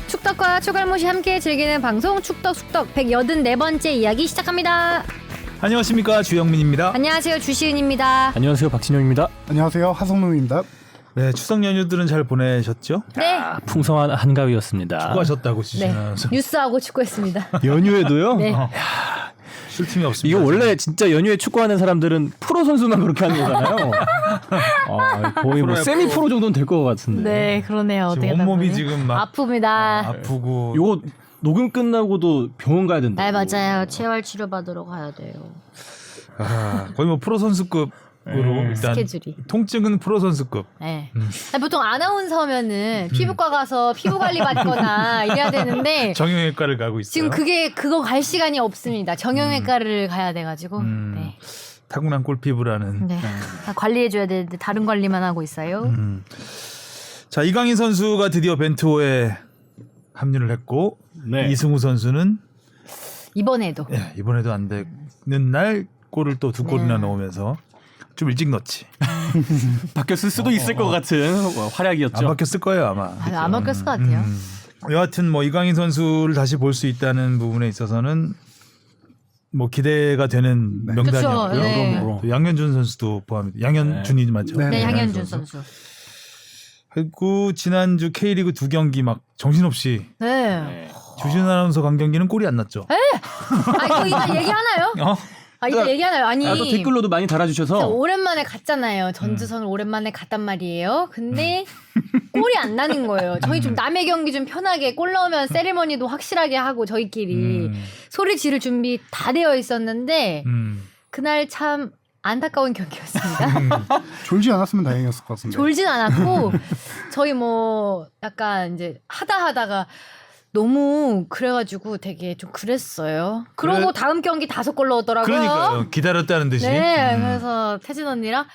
축덕과 초갈못이 함께 즐기는 방송 축덕숙덕 184번째 이야기 시작합니다. 안녕하십니까, 주영민입니다. 안녕하세요, 주시은입니다. 안녕하세요, 박진영입니다. 안녕하세요, 하성룡입니다. 네, 추석 연휴들은 잘 보내셨죠? 네. 풍성한 한가위였습니다. 수고하셨다고 네. 주시면서 뉴스하고 축구했습니다. 연휴에도요? 네. 쉴 틈이 없습니다. 이거 원래 진짜 연휴에 축구하는 사람들은 프로 선수만 그렇게 하는 거잖아요. 거의 뭐 세미 프로 정도는 될 것 같은데. 네, 그러네요. 지금 어떻게 온몸이 보면. 지금 막 아픕니다. 아프고 요거 녹음 끝나고도 병원 가야 된다. 네, 맞아요. 재활 치료 받으러 가야 돼요. 거의 뭐 프로 선수급으로 일단 스케줄이. 통증은 프로 선수급. 네. 아니, 보통 아나운서면은 피부과 가서 피부 관리 받거나 이래야 되는데 정형외과를 가고 있어요. 지금 그거 갈 시간이 없습니다. 정형외과를 가야 돼가지고. 네. 타고난 꼴피부라는. 네. 다 관리해줘야 되는데 다른 관리만 하고 있어요. 자, 이강인 선수가 드디어 벤투호에 합류를 했고 네. 이승우 선수는 이번에도. 이번에도 안 되는 날 골을 또 두 골이나 넣으면서 좀 일찍 넣지. 바뀌었을 수도 있을 것 같은 활약이었죠. 안 바뀌었을 거예요 아마. 안 바뀌었을 것 같아요. 여하튼 뭐 이강인 선수를 다시 볼 수 있다는 부분에 있어서는 뭐 기대가 되는 명단이었고요. 그쵸, 네. 또 양현준 선수도 포함입니다. 양현준이 맞죠? 네. 네, 양현준 선수. 그리고 지난주 K리그 두 경기 막 정신없이 네. 주신 아나운서 간 경기는 골이 안 났죠. 아, 이거 얘기하나요? 이거 얘기하나요? 아니. 또 댓글로도 많이 달아주셔서 오랜만에 갔잖아요. 전주선을 오랜만에 갔단 말이에요. 근데 골이 안 나는 거예요. 저희 좀 남의 경기 좀 편하게 골 넣으면 세리머니도 확실하게 하고 저희끼리 소리 지를 준비 다 되어 있었는데 그날 참 안타까운 경기였습니다. 졸지 않았으면 다행이었을 것 같습니다. 졸진 않았고 저희 뭐 약간 이제 하다가 너무 그래가지고 되게 좀 그랬어요. 그러고 다음 경기 5골 넣었더라고요. 그러니까요. 기다렸다는 듯이. 네, 그래서 태진 언니랑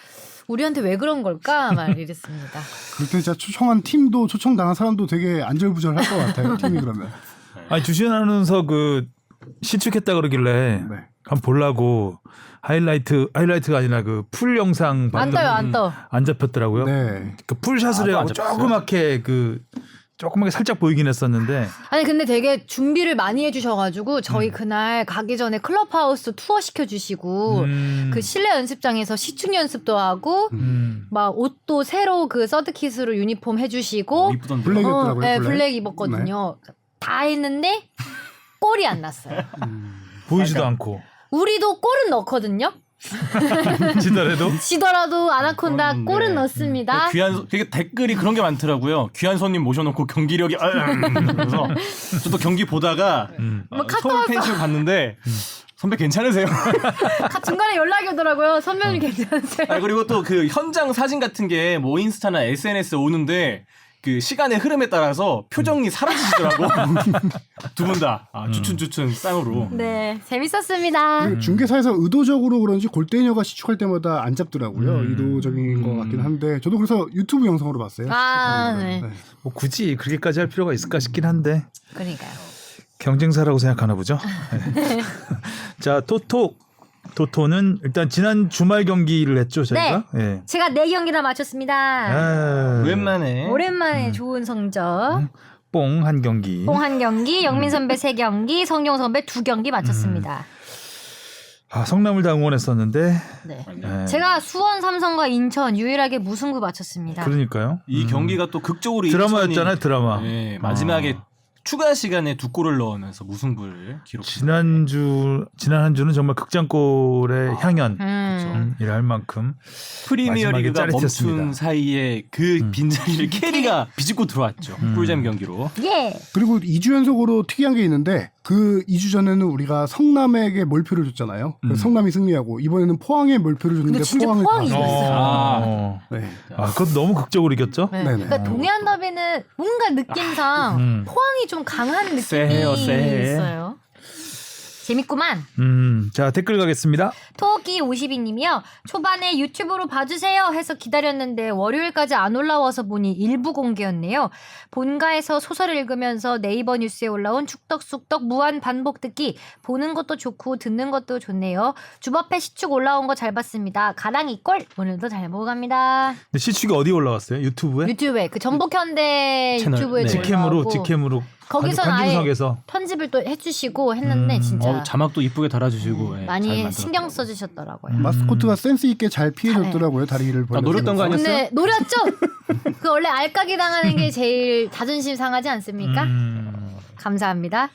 우리한테 왜 그런 걸까 말 이랬습니다. 그럴 때 진짜 초청한 팀도 초청당한 사람도 되게 안절부절할 것 같아요. 팀이 그러면. 아니 주신 아나운서 그 실축했다 그러길래 네. 한번 보려고 하이라이트가 아니라 그 풀 영상 안 떠요, 안 떠. 안 잡혔더라고요. 네. 그 풀샷을 해가지고 조그맣게 살짝 보이긴 했었는데 아니 근데 되게 준비를 많이 해주셔가지고 저희 그날 가기 전에 클럽하우스 투어 시켜주시고 그 실내 연습장에서 시축 연습도 하고 막 옷도 새로 그 서드킷으로 유니폼 해주시고 이쁘던데. 블랙이었더라고요. 네, 블랙 입었거든요. 다 했는데 골이 안 났어요. 보이지도 않고 우리도 골은 넣거든요. 지더라도 아나콘다 골은 넣습니다. 되게 댓글이 그런 게 많더라고요. 귀한 손님 모셔놓고 경기력이 그래서 저도 경기 보다가 서울 펜션 갔는데 선배 괜찮으세요? 중간에 연락이 오더라고요. 선배님 괜찮으세요? 그리고 또 그 현장 사진 같은 게 뭐 인스타나 SNS에 오는데 그 시간의 흐름에 따라서 표정이 사라지시더라고. 두 분 다 주춘 쌍으로. 네, 재밌었습니다. 그 중계사에서 의도적으로 그런지 골대녀가 시축할 때마다 안 잡더라고요. 의도적인 것 같긴 한데 저도 그래서 유튜브 영상으로 봤어요. 네. 뭐 굳이 그렇게까지 할 필요가 있을까 싶긴 한데 그러니까요. 경쟁사라고 생각하나 보죠. 네. 자, 토토는 일단 지난 주말 경기를 했죠, 저희가. 네. 제가 4경기나 마쳤습니다. 오랜만에 좋은 성적. 뽕 한 경기. 뽕 한 경기, 영민 선배 3경기, 성경 선배 2경기 마쳤습니다. 성남을 다 응원했었는데. 네. 제가 수원, 삼성과 인천 유일하게 무승부 마쳤습니다. 그러니까요. 이 경기가 또 극적으로 드라마였잖아요, 드라마. 네, 마지막에 추가 시간에 2골을 넣으면서 무승부를 기록했어요. 지난 한 주는 정말 극장골의 향연이라 할 만큼 프리미어리그가 짜릿했습니다. 멈춘 사이에 그 빈자리를 캐리가 비집고 들어왔죠. 꿀잼 경기로. 예. 그리고 2주 연속으로 특이한 게 있는데 그 2주 전에는 우리가 성남에게 몰표를 줬잖아요. 그래서 성남이 승리하고 이번에는 포항에 몰표를 줬는데 근데 진짜 포항이 이겼어요. 네. 그것도 너무 극적으로 이겼죠? 네. 네네. 그러니까 동해안 더비는 뭔가 느낌상 포항이 좀 강한 느낌이 세요. 있어요. 재밌구만. 자, 댓글 가겠습니다. 토끼 52님이요. 초반에 유튜브로 봐주세요 해서 기다렸는데 월요일까지 안 올라와서 보니 일부 공개였네요. 본가에서 소설을 읽으면서 네이버 뉴스에 올라온 축덕숙덕 무한 반복 듣기. 보는 것도 좋고 듣는 것도 좋네요. 주법회 시축 올라온 거 잘 봤습니다. 가랑이 꼴 오늘도 잘 보고 갑니다. 근데 시축이 어디 올라왔어요? 유튜브에? 유튜브에 그 전북현대 채널, 유튜브에 네. 직캠으로 거기서는 아예 관중석에서 편집을 또 해주시고 했는데 진짜 자막도 이쁘게 달아주시고 예, 잘 많이 만들었더라고요. 신경 써주셨더라고요. 마스코트가 센스 있게 잘 피해줬더라고요. 다리를 벌려. 노렸던 거 아니었어요? 근데 노렸죠? 그 원래 알까기 당하는 게 제일 자존심 상하지 않습니까? 감사합니다.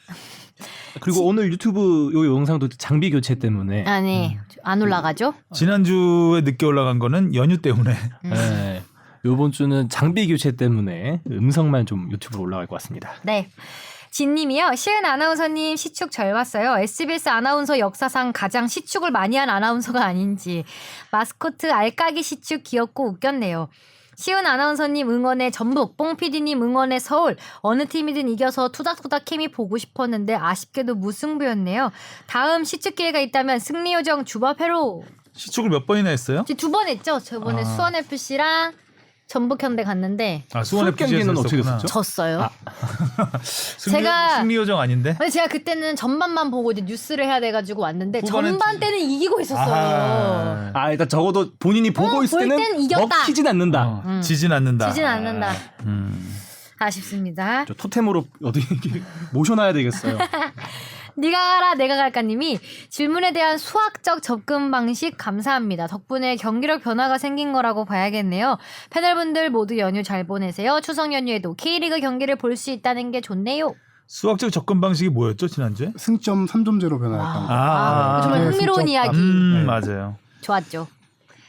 그리고 오늘 유튜브 요 영상도 장비 교체 때문에 아니 안 올라가죠? 지난주에 늦게 올라간 거는 연휴 때문에. 예, 요번 주는 장비 교체 때문에 음성만 좀 유튜브로 올라갈 것 같습니다. 네. 진님이요. 시은 아나운서님 시축 잘 봤어요. SBS 아나운서 역사상 가장 시축을 많이 한 아나운서가 아닌지. 마스코트 알까기 시축 귀엽고 웃겼네요. 시은 아나운서님 응원의 전북, 뽕PD님 응원의 서울. 어느 팀이든 이겨서 투닥투닥 케미 보고 싶었는데 아쉽게도 무승부였네요. 다음 시축 기회가 있다면 승리요정 주법회로. 시축을 몇 번이나 했어요? 2번 했죠. 저번에 수원FC랑 전북현대 갔는데 수원 수업 경기는 FC에서 어떻게 됐었죠? 졌어요. 제가 승리요정 아닌데? 근데 제가 그때는 전반만 보고 이제 뉴스를 해야 돼가지고 왔는데 후반엔- 전반 때는 이기고 있었어요. 아, 일단 적어도 본인이 보고 있을 볼 땐 때는 이겼다. 먹히진 않는다. 지진 않는다. 지진 않는다. 음. 아쉽습니다. 저 토템으로 어디 이렇게 모셔놔야 되겠어요. 네가 가라 내가 갈까님이 질문에 대한 수학적 접근 방식 감사합니다. 덕분에 경기력 변화가 생긴 거라고 봐야겠네요. 패널분들 모두 연휴 잘 보내세요. 추석 연휴에도 K리그 경기를 볼 수 있다는 게 좋네요. 수학적 접근 방식이 뭐였죠 지난주에? 승점 3점제로 변화했다. 정말 네, 흥미로운 승점- 이야기. 맞아요. 좋았죠.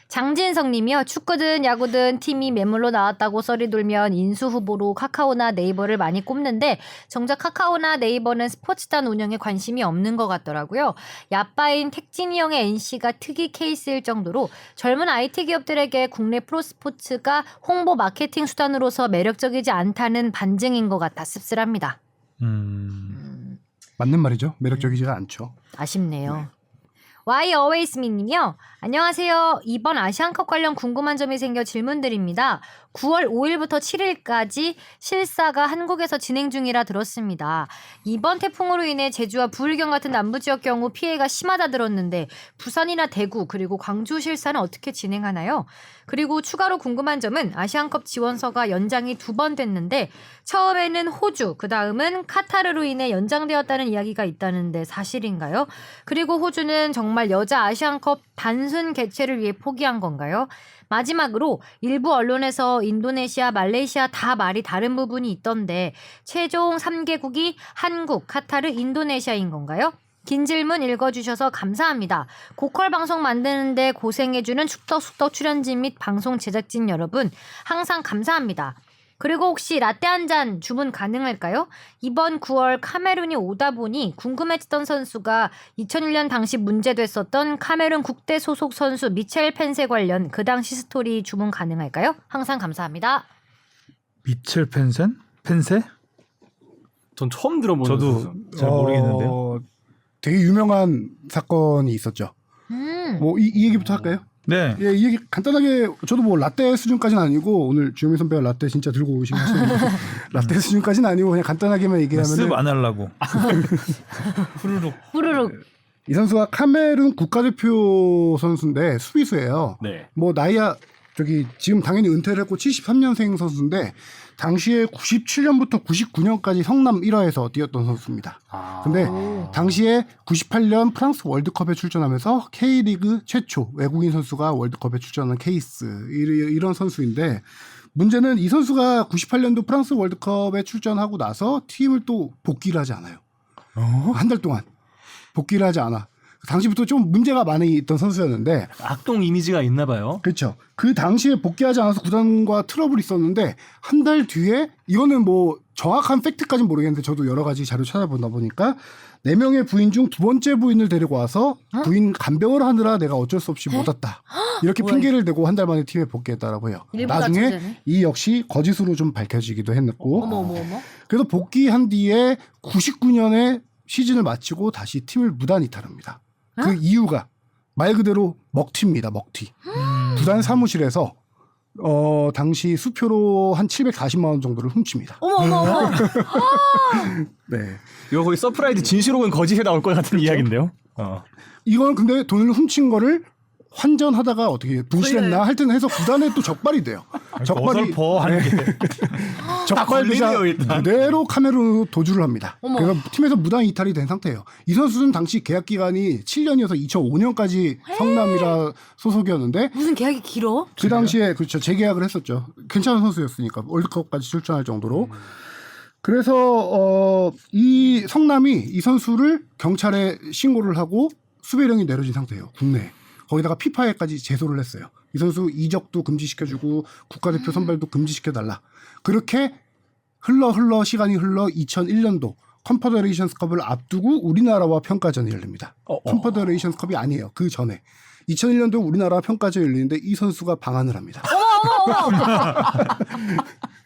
장진성님이요. 축구든 야구든 팀이 매물로 나왔다고 썰이 돌면 인수 후보로 카카오나 네이버를 많이 꼽는데 정작 카카오나 네이버는 스포츠단 운영에 관심이 없는 것 같더라고요. 야빠인 택진이 형의 NC가 특이 케이스일 정도로 젊은 IT 기업들에게 국내 프로스포츠가 홍보 마케팅 수단으로서 매력적이지 않다는 반증인 것 같아 씁쓸합니다. 맞는 말이죠. 매력적이지가 않죠. 아쉽네요. Why Always Me 님이요. 안녕하세요. 이번 아시안컵 관련 궁금한 점이 생겨 질문드립니다. 9월 5일부터 7일까지 실사가 한국에서 진행 중이라 들었습니다. 이번 태풍으로 인해 제주와 부울경 같은 남부지역 경우 피해가 심하다 들었는데 부산이나 대구 그리고 광주 실사는 어떻게 진행하나요? 그리고 추가로 궁금한 점은 아시안컵 지원서가 연장이 2번 됐는데 처음에는 호주, 그 다음은 카타르로 인해 연장되었다는 이야기가 있다는데 사실인가요? 그리고 호주는 정말 여자 아시안컵 단순 개최를 위해 포기한 건가요? 마지막으로 일부 언론에서 인도네시아, 말레이시아 다 말이 다른 부분이 있던데 최종 3개국이 한국, 카타르, 인도네시아인 건가요? 긴 질문 읽어주셔서 감사합니다. 고퀄 방송 만드는데 고생해주는 축덕숙덕 출연진 및 방송 제작진 여러분 항상 감사합니다. 그리고 혹시 라떼 한 잔 주문 가능할까요? 이번 9월 카메룬이 오다 보니 궁금해지던 선수가 2001년 당시 문제됐었던 카메룬 국대 소속 선수 미첼 펜세 관련 그 당시 스토리 주문 가능할까요? 항상 감사합니다. 미첼 펜센? 펜세? 전 처음 들어보는 저도 선수. 잘 모르겠는데요. 되게 유명한 사건이 있었죠. 뭐 이 얘기부터 할까요? 네. 예, 이 얘기 간단하게 저도 뭐 라떼 수준까지는 아니고 오늘 주영미 선배가 라떼 진짜 들고 오신 것 같은데 라떼 수준까지는 아니고 그냥 간단하게만 얘기하면 습 안 하려고. 후루룩. 후루룩. 이 선수가 카메룬 국가대표 선수인데 수비수예요. 네. 뭐 나이야 저기 지금 당연히 은퇴를 했고 73년생 선수인데 당시에 97년부터 99년까지 성남 1화에서 뛰었던 선수입니다. 근데 당시에 98년 프랑스 월드컵에 출전하면서 K리그 최초 외국인 선수가 월드컵에 출전한 케이스 이런 선수인데 문제는 이 선수가 98년도 프랑스 월드컵에 출전하고 나서 팀을 또 복귀를 하지 않아요. 한 달 동안 복귀를 하지 않아. 당시부터 좀 문제가 많이 있던 선수였는데 악동 이미지가 있나 봐요. 그렇죠. 그 당시에 복귀하지 않아서 구단과 트러블이 있었는데 한 달 뒤에 이거는 뭐 정확한 팩트까지는 모르겠는데 저도 여러 가지 자료 찾아보다 보니까 4명의 부인 중 2번째 부인을 데리고 와서 부인 간병을 하느라 내가 어쩔 수 없이 못 왔다. 이렇게 핑계를 대고 한 달 만에 팀에 복귀했다라고 해요. 일부 나중에 가짜잖아요. 이 역시 거짓으로 좀 밝혀지기도 했고 어머. 그래서 복귀한 뒤에 99년에 시즌을 마치고 다시 팀을 무단 이탈합니다. 그 이유가 말 그대로 먹튀입니다. 먹튀. 부산 사무실에서 당시 수표로 한 740만 원 정도를 훔칩니다. 어머. 네. 이거 거의 서프라이즈 진실 혹은 거짓에 나올 것 같은 이야기인데요. 이건 근데 돈을 훔친 거를 환전하다가 어떻게 부실했나 하여튼 해서 구단에 또 적발이 돼요. 어설퍼 하는 게. 적발되자 걸리네요, 일단. 그대로 카메루로 도주를 합니다. 어머. 그래서 팀에서 무단 이탈이 된 상태예요. 이 선수는 당시 계약 기간이 7년이어서 2005년까지 성남이라 소속이었는데 무슨 계약이 길어? 그 당시에 그렇죠 재계약을 했었죠. 괜찮은 선수였으니까 월드컵까지 출전할 정도로. 그래서 이 성남이 이 선수를 경찰에 신고를 하고 수배령이 내려진 상태예요. 국내에. 거기다가 피파에까지 제소를 했어요. 이 선수 이적도 금지시켜주고 국가대표 선발도 금지시켜달라. 그렇게 흘러 시간이 흘러 2001년도 컨퍼더레이션스컵을 앞두고 우리나라와 평가전이 열립니다. 컨퍼더레이션스컵이 아니에요. 그 전에 2001년도 우리나라와 평가전이 열리는데 이 선수가 방한을 합니다.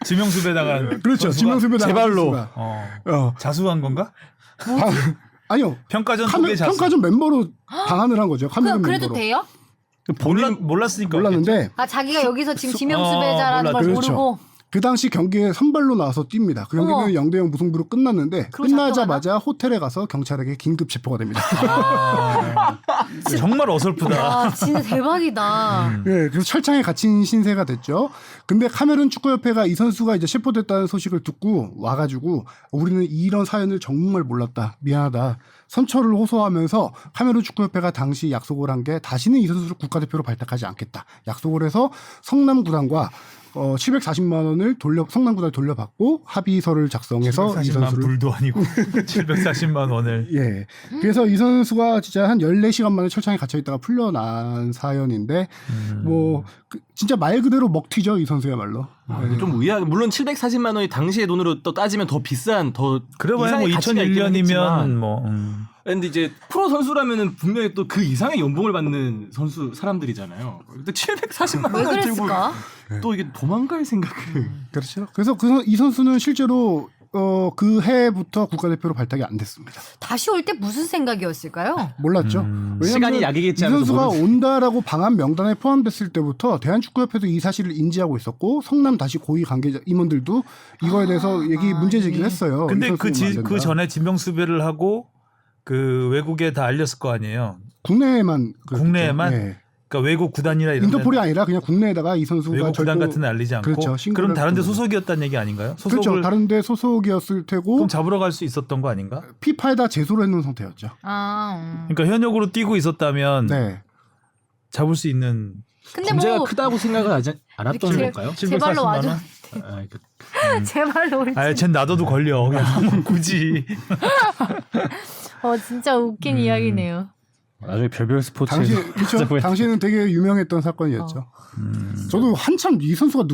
지명수배당한. 그렇죠. 지명수배 제 발로. 선수가. 자수한 건가? 아니요. 평가전 속에 자수. 평가전 멤버로 방한을 한 거죠. 카메룬 그래도 멤버로. 돼요? 몰랐으니까. 몰랐는데 자기가 여기서 지금 지명수배자라는 걸 그렇죠. 모르고. 그 당시 경기에 선발로 나와서 뜁니다. 그 경기는 0대0 무승부로 끝났는데 그리고 끝나자마자 호텔에 가서 경찰에게 긴급 체포가 됩니다. 정말 어설프다. 와, 진짜 대박이다. 네, 그래서 철창에 갇힌 신세가 됐죠. 근데 카메룬 축구협회가 이 선수가 이제 체포됐다는 소식을 듣고 와가지고 우리는 이런 사연을 정말 몰랐다. 미안하다. 선처를 호소하면서 카메룬 축구협회가 당시 약속을 한 게 다시는 이 선수를 국가대표로 발탁하지 않겠다. 약속을 해서 성남 구단과 740만 원을 성남구단에 돌려받고 합의서를 작성해서 이 740만 선수를 불도 아니고 740만 원을. 예. 그래서 이 선수가 진짜 한 14시간 만에 철창에 갇혀 있다가 풀려난 사연인데 진짜 말 그대로 먹튀죠, 이 선수야말로. 좀 의아하게 물론 740만 원이 당시의 돈으로 또 따지면 더 비싼 더 그래봐야 뭐 이상의 가치가 있긴 2001년이면 하겠지만 뭐. 근데 이제 프로 선수라면은 분명히 또 그 이상의 연봉을 받는 선수 사람들이잖아요. 근데 740만 왜 원 들고 그랬을까? 또 이게 도망갈 생각을. 그렇죠. 그래서 이 선수는 실제로 그 해부터 국가대표로 발탁이 안 됐습니다. 다시 올 때 무슨 생각이었을까요? 몰랐죠. 왜냐면 시간이 약이겠지 이 하면서 선수가 모르지. 온다라고 방한 명단에 포함됐을 때부터 대한축구협회도 이 사실을 인지하고 있었고 성남 다시 고위 관계자 임원들도 이거에 대해서 문제 제기를 했어요. 근데 이 선수는 안 된다. 그 전에 지명수배를 하고 그 외국에 다 알렸을 거 아니에요. 국내에만 국내에만? 예. 그러니까 외국 구단이나 이런 인터폴이 데는 아니라 그냥 국내에다가 이 선수가 외국 구단 절도- 같은 데 알리지 않고. 그렇죠. 신고를 그럼 다른 데 했던 거죠. 소속이었다는 얘기 아닌가요? 그렇죠. 다른데 소속이었을 테고 그럼 잡으러 갈 수 있었던 거 아닌가? 피파에다 제소를 해놓은 상태였죠. 그러니까 현역으로 뛰고 있었다면 네. 잡을 수 있는. 근데 문제가 뭐 크다고 생각을 하지 않았던 제- 걸까요? 제 발로 740만 와줘. 원? 제 발로 올지. 쟨 놔둬도 걸려. 그냥 굳이. 진짜 웃긴 이야기네요. 나중에 별별 스포츠. 그렇죠. 당시에는 되게 유명했던 사건이었죠. 저도 한참 이 선수가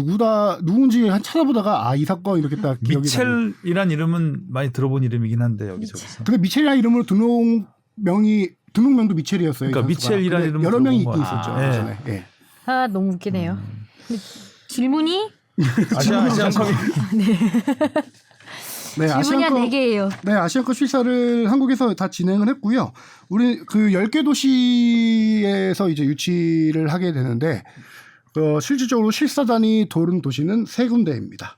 누군지 찾아보다가 이 사건 이렇게 딱 기억이 나요. 미첼이란 이름은 많이 들어본 이름이긴 한데 여기저기서. 근데 미첼이라는 이름으로 등록명도 미첼이었어요. 그러니까 이 선수가. 미첼이라는 근데 이름은 여러 명이 들어본 있긴 거야. 있었죠. 아, 예전에. 예. 너무 웃기네요. 근데 질문이 아시안컵이 네, 질문이 한 4개예요. 네, 아시안컵 실사를 한국에서 다 진행을 했고요. 우리 그 10개 도시에서 이제 유치를 하게 되는데 실질적으로 실사단이 도는 도시는 3군데입니다.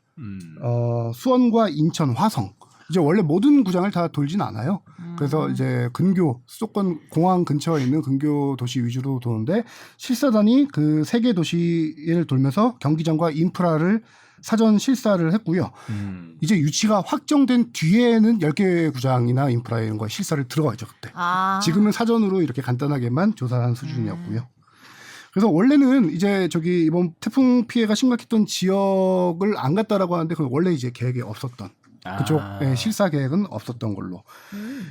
수원과 인천, 화성. 이제 원래 모든 구장을 다 돌진 않아요. 그래서 이제 근교, 수도권 공항 근처에 있는 근교 도시 위주로 도는데 실사단이 그 3개 도시를 돌면서 경기장과 인프라를 사전 실사를 했고요. 이제 유치가 확정된 뒤에는 10개 구장이나 인프라 이런 거 실사를 들어가죠, 그때. 지금은 사전으로 이렇게 간단하게만 조사한 수준이었고요. 그래서 원래는 이제 이번 태풍 피해가 심각했던 지역을 안 갔다라고 하는데 그건 원래 이제 계획에 없었던 그쪽 실사 계획은 없었던 걸로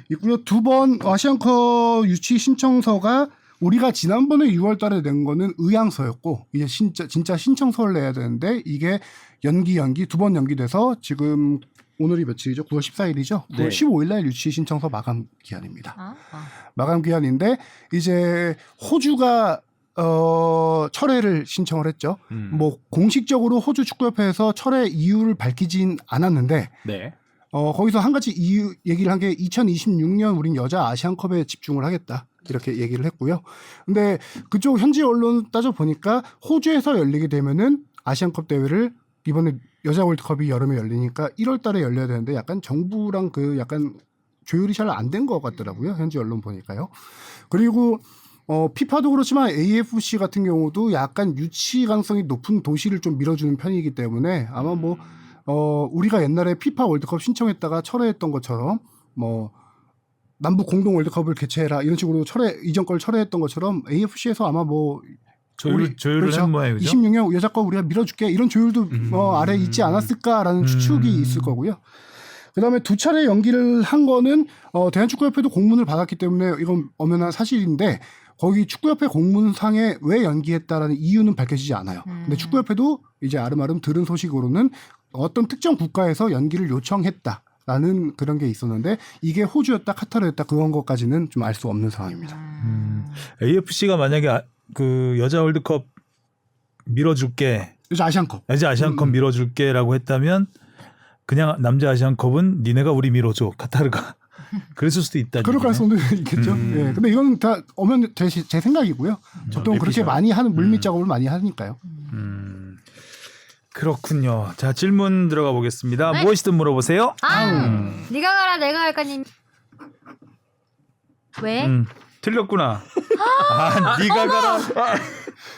있고요. 2번 아시안컵 유치 신청서가 우리가 지난번에 6월 달에 낸 거는 의향서였고 이제 진짜 신청서를 내야 되는데 이게 연기 2번 연기돼서 지금 오늘이 며칠이죠? 9월 14일이죠? 9월 15일 날 유치 신청서 마감 기한입니다. 마감 기한인데 이제 호주가 철회를 신청을 했죠. 뭐 공식적으로 호주 축구협회에서 철회 이유를 밝히진 않았는데 네. 거기서 한 가지 이유 얘기를 한 게 2026년 우린 여자 아시안컵에 집중을 하겠다. 이렇게 얘기를 했고요. 근데 그쪽 현지 언론 따져 보니까 호주에서 열리게 되면은 아시안컵 대회를 이번에 여자 월드컵이 여름에 열리니까 1월 달에 열려야 되는데 약간 정부랑 그 약간 조율이 잘 안 된 것 같더라고요. 현지 언론 보니까요. 그리고 피파도 그렇지만 AFC 같은 경우도 약간 유치 가능성이 높은 도시를 좀 밀어주는 편이기 때문에 아마 뭐 우리가 옛날에 피파 월드컵 신청했다가 철회했던 것처럼 뭐 남북 공동 월드컵을 개최해라 이런 식으로 이전 걸 철회했던 것처럼 AFC에서 아마 뭐 조율을 그렇죠. 한 모양이죠. 26년 여자 거 우리가 밀어줄게 이런 조율도 아래 있지 않았을까라는 추측이 있을 거고요. 그다음에 두 차례 연기를 한 거는 대한축구협회도 공문을 받았기 때문에 이건 엄연한 사실인데 거기 축구협회 공문상에 왜 연기했다라는 이유는 밝혀지지 않아요. 근데 축구협회도 이제 아름아름 들은 소식으로는 어떤 특정 국가에서 연기를 요청했다라는 그런 게 있었는데 이게 호주였다 카타르였다 그런 것까지는 좀 알 수 없는 상황입니다. AFC가 만약에 그 여자 월드컵 밀어줄게, 여자 아시안컵. 여자 아시안컵 밀어줄게라고 했다면 그냥 남자 아시안컵은 니네가 우리 밀어줘 카타르가 그랬을 수도 있다. 그럴 가능성도 있겠죠. 예. 근데 이건 다 엄연 제 생각이고요. 보통 그렇게 많이 하는 물밑 작업을 많이 하니까요. 그렇군요. 자 질문 들어가 보겠습니다. 네. 무엇이든 물어보세요. 네가 가라 내가 할까님. 왜? 틀렸구나. 네가 가라.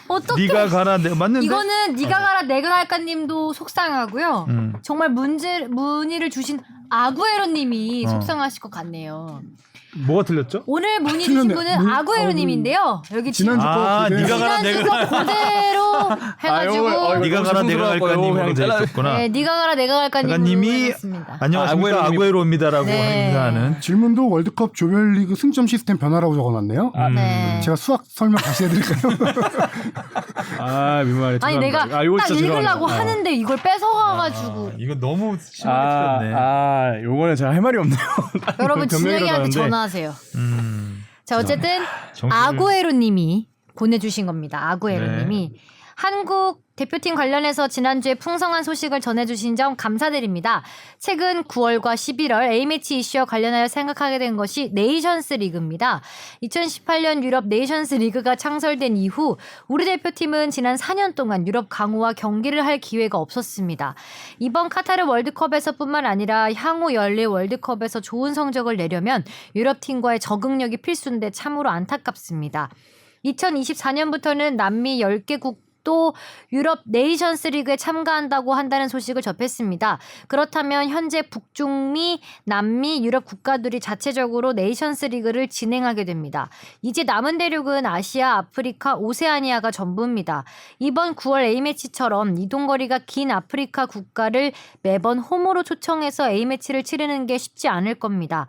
어떻게? 네가 가라. 맞는데? 이거는 네가 가라 내가 할까님도 속상하고요. 정말 문의를 주신 아구에로님이 속상하실 것 같네요. 뭐가 틀렸죠? 오늘 문의 주신 분은 아구에로님인데요. 여기 지금 네가 가라 내가 지난 거 그대로 해가지고 네가 가라 내가 갈까님으로 돼 있었구나. 네, 네가 가라 내가 갈까님으로 작가님이 했습니다. 안녕하십니까 아구에로입니다라고 네. 인사하는. 질문도 월드컵 조별리그 승점 시스템 변화라고 적어놨네요. 네. 제가 수학 설명 다시 해드릴까요? 민망해. 아니 내가 딱 읽으려고 하는데 이걸 뺏어가가지고 이거 너무 심하게 틀렸네. 요거는 제가 할 말이 없네요. 여러분 변명이라도 진영이한테 하는데. 전화하세요. 자 어쨌든 아구에로님이 보내주신 겁니다. 아구에로님이 한국 대표팀 관련해서 지난주에 풍성한 소식을 전해주신 점 감사드립니다. 최근 9월과 11월 A매치 이슈와 관련하여 생각하게 된 것이 네이션스 리그입니다. 2018년 유럽 네이션스 리그가 창설된 이후 우리 대표팀은 지난 4년 동안 유럽 강호와 경기를 할 기회가 없었습니다. 이번 카타르 월드컵에서뿐만 아니라 향후 열릴 월드컵에서 좋은 성적을 내려면 유럽팀과의 적응력이 필수인데 참으로 안타깝습니다. 2024년부터는 남미 10개국 또 유럽 네이션스 리그에 참가한다고 한다는 소식을 접했습니다. 그렇다면 현재 북중미, 남미, 유럽 국가들이 자체적으로 네이션스 리그를 진행하게 됩니다. 이제 남은 대륙은 아시아, 아프리카, 오세아니아가 전부입니다. 이번 9월 A매치처럼 이동거리가 긴 아프리카 국가를 매번 홈으로 초청해서 A매치를 치르는 게 쉽지 않을 겁니다.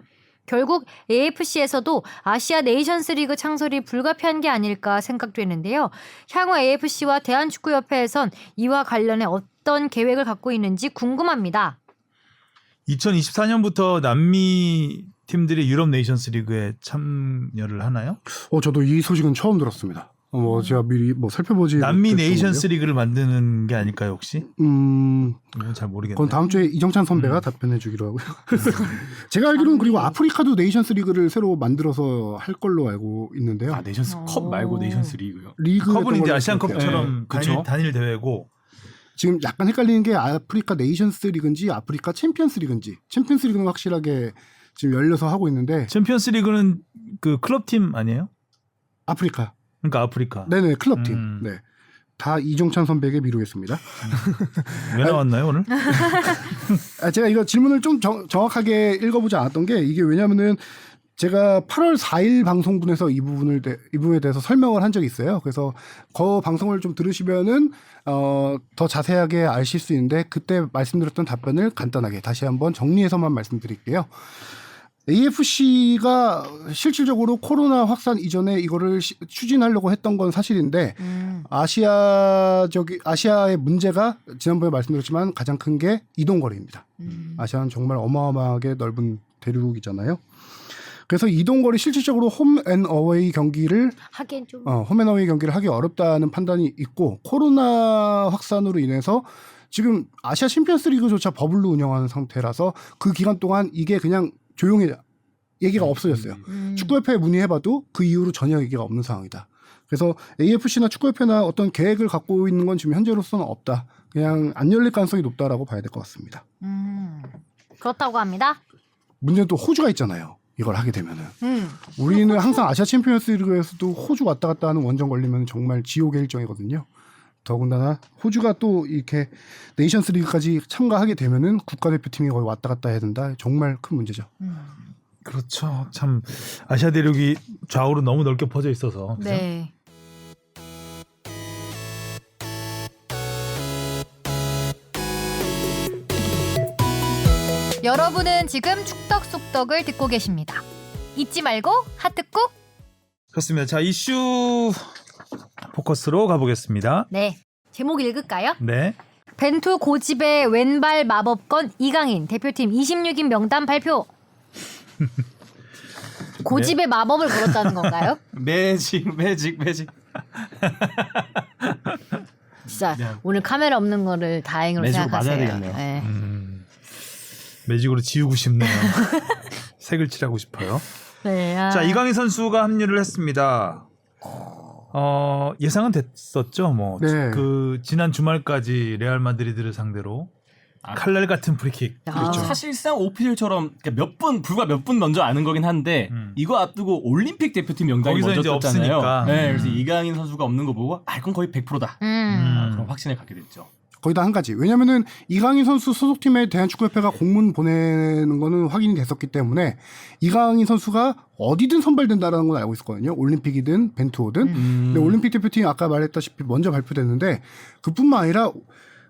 결국 AFC에서도 아시아 네이션스 리그 창설이 불가피한 게 아닐까 생각되는데요. 향후 AFC와 대한축구협회에선 이와 관련해 어떤 계획을 갖고 있는지 궁금합니다. 2024년부터 남미 팀들이 유럽 네이션스 리그에 참여를 하나요? 저도 이 소식은 처음 들었습니다. 제가 미리 살펴보지 남미 못했던 네이션스 건데요. 리그를 만드는 게 아닐까요 혹시? 이건 잘 모르겠네요. 그건 다음 주에 이정찬 선배가 답변해 주기로 하고요. 제가 알기로는 그리고 아프리카도 네이션스 리그를 새로 만들어서 할 걸로 알고 있는데요. 네이션스 컵 말고 네이션스 리그요. 리그 컵은 이제 아시안컵처럼 그쵸? 단일 대회고 지금 약간 헷갈리는 게 아프리카 네이션스 리그인지 아프리카 챔피언스 리그인지 챔피언스 리그는 확실하게 지금 열려서 하고 있는데 챔피언스 리그는 그 클럽 팀 아니에요? 아프리카. 그러니까 아프리카. 네네 클럽팀. 네. 다 이종찬 선배에게 미루겠습니다. 왜 나왔나요 오늘? 제가 이거 질문을 좀 정확하게 읽어보지 않았던 게 이게 왜냐면은 제가 8월 4일 방송분에서 이 부분에 대해서 설명을 한 적이 있어요. 그래서 그 방송을 좀 들으시면은 더 자세하게 아실 수 있는데 그때 말씀드렸던 답변을 간단하게 다시 한번 정리해서만 말씀드릴게요. AFC가 실질적으로 코로나 확산 이전에 이거를 추진하려고 했던 건 사실인데 아시아의 문제가 지난번에 말씀드렸지만 가장 큰 게 이동거리입니다. 아시아는 정말 어마어마하게 넓은 대륙이잖아요. 그래서 이동거리 실질적으로 홈앤어웨이 경기를 하긴 좀 홈앤어웨이 경기를 하기 어렵다는 판단이 있고 코로나 확산으로 인해서 지금 아시아 챔피언스 리그조차 버블로 운영하는 상태라서 그 기간 동안 이게 그냥 조용히 얘기가 없어졌어요. 축구협회에 문의해봐도 그 이후로 전혀 얘기가 없는 상황이다. 그래서 AFC나 축구협회나 어떤 계획을 갖고 있는 건 지금 현재로서는 없다. 그냥 안 열릴 가능성이 높다라고 봐야 될 것 같습니다. 그렇다고 합니다. 문제는 또 호주가 있잖아요. 이걸 하게 되면은. 우리는 항상 아시아 챔피언스 리그에서도 호주 왔다 갔다 하는 원정 걸리면 정말 지옥의 일정이거든요. 더군다나 호주가 또 이렇게 네이션스 리그까지 참가하게 되면은 국가대표팀이 거의 왔다 갔다 해야 된다. 정말 큰 문제죠. 그렇죠. 참 아시아 대륙이 좌우로 너무 넓게 퍼져 있어서. 그죠? 네. 여러분은 지금 축덕숙덕을 듣고 계십니다. 잊지 말고 하트 꾹. 그렇습니다. 자, 이슈 포커스로 가보겠습니다. 네. 제목 읽을까요? 네. 벤투 고집의 왼발 마법건 이강인 대표팀 26인 명단 발표. 고집의 마법을 걸었다는 건가요? 매직. 진짜 네. 오늘 카메라 없는 거를 다행으로 매직으로 생각하세요. 맞아야 되겠네요. 네. 매직으로 지우고 싶네요. 색을 칠하고 싶어요. 네, 아. 자, 이강인 선수가 합류를 했습니다. 예상은 됐었죠. 뭐 네. 그 지난 주말까지 레알 마드리드를 상대로 칼날 같은 프리킥. 그렇죠. 사실상 오피셜처럼 불과 몇 분 먼저 아는 거긴 한데 이거 앞두고 올림픽 대표팀 명단이 거기서 먼저 이제 떴잖아요. 없으니까. 네, 그래서 이강인 선수가 없는 거 보고 이건 거의 100%다. 그런 확신을 갖게 됐죠. 거기다 한 가지. 왜냐면은 이강인 선수 소속팀에 대한축구협회가 공문 보내는 거는 확인이 됐었기 때문에 이강인 선수가 어디든 선발된다라는 건 알고 있었거든요. 올림픽이든 벤투호든. 근데 올림픽 대표팀이 아까 말했다시피 먼저 발표됐는데 그뿐만 아니라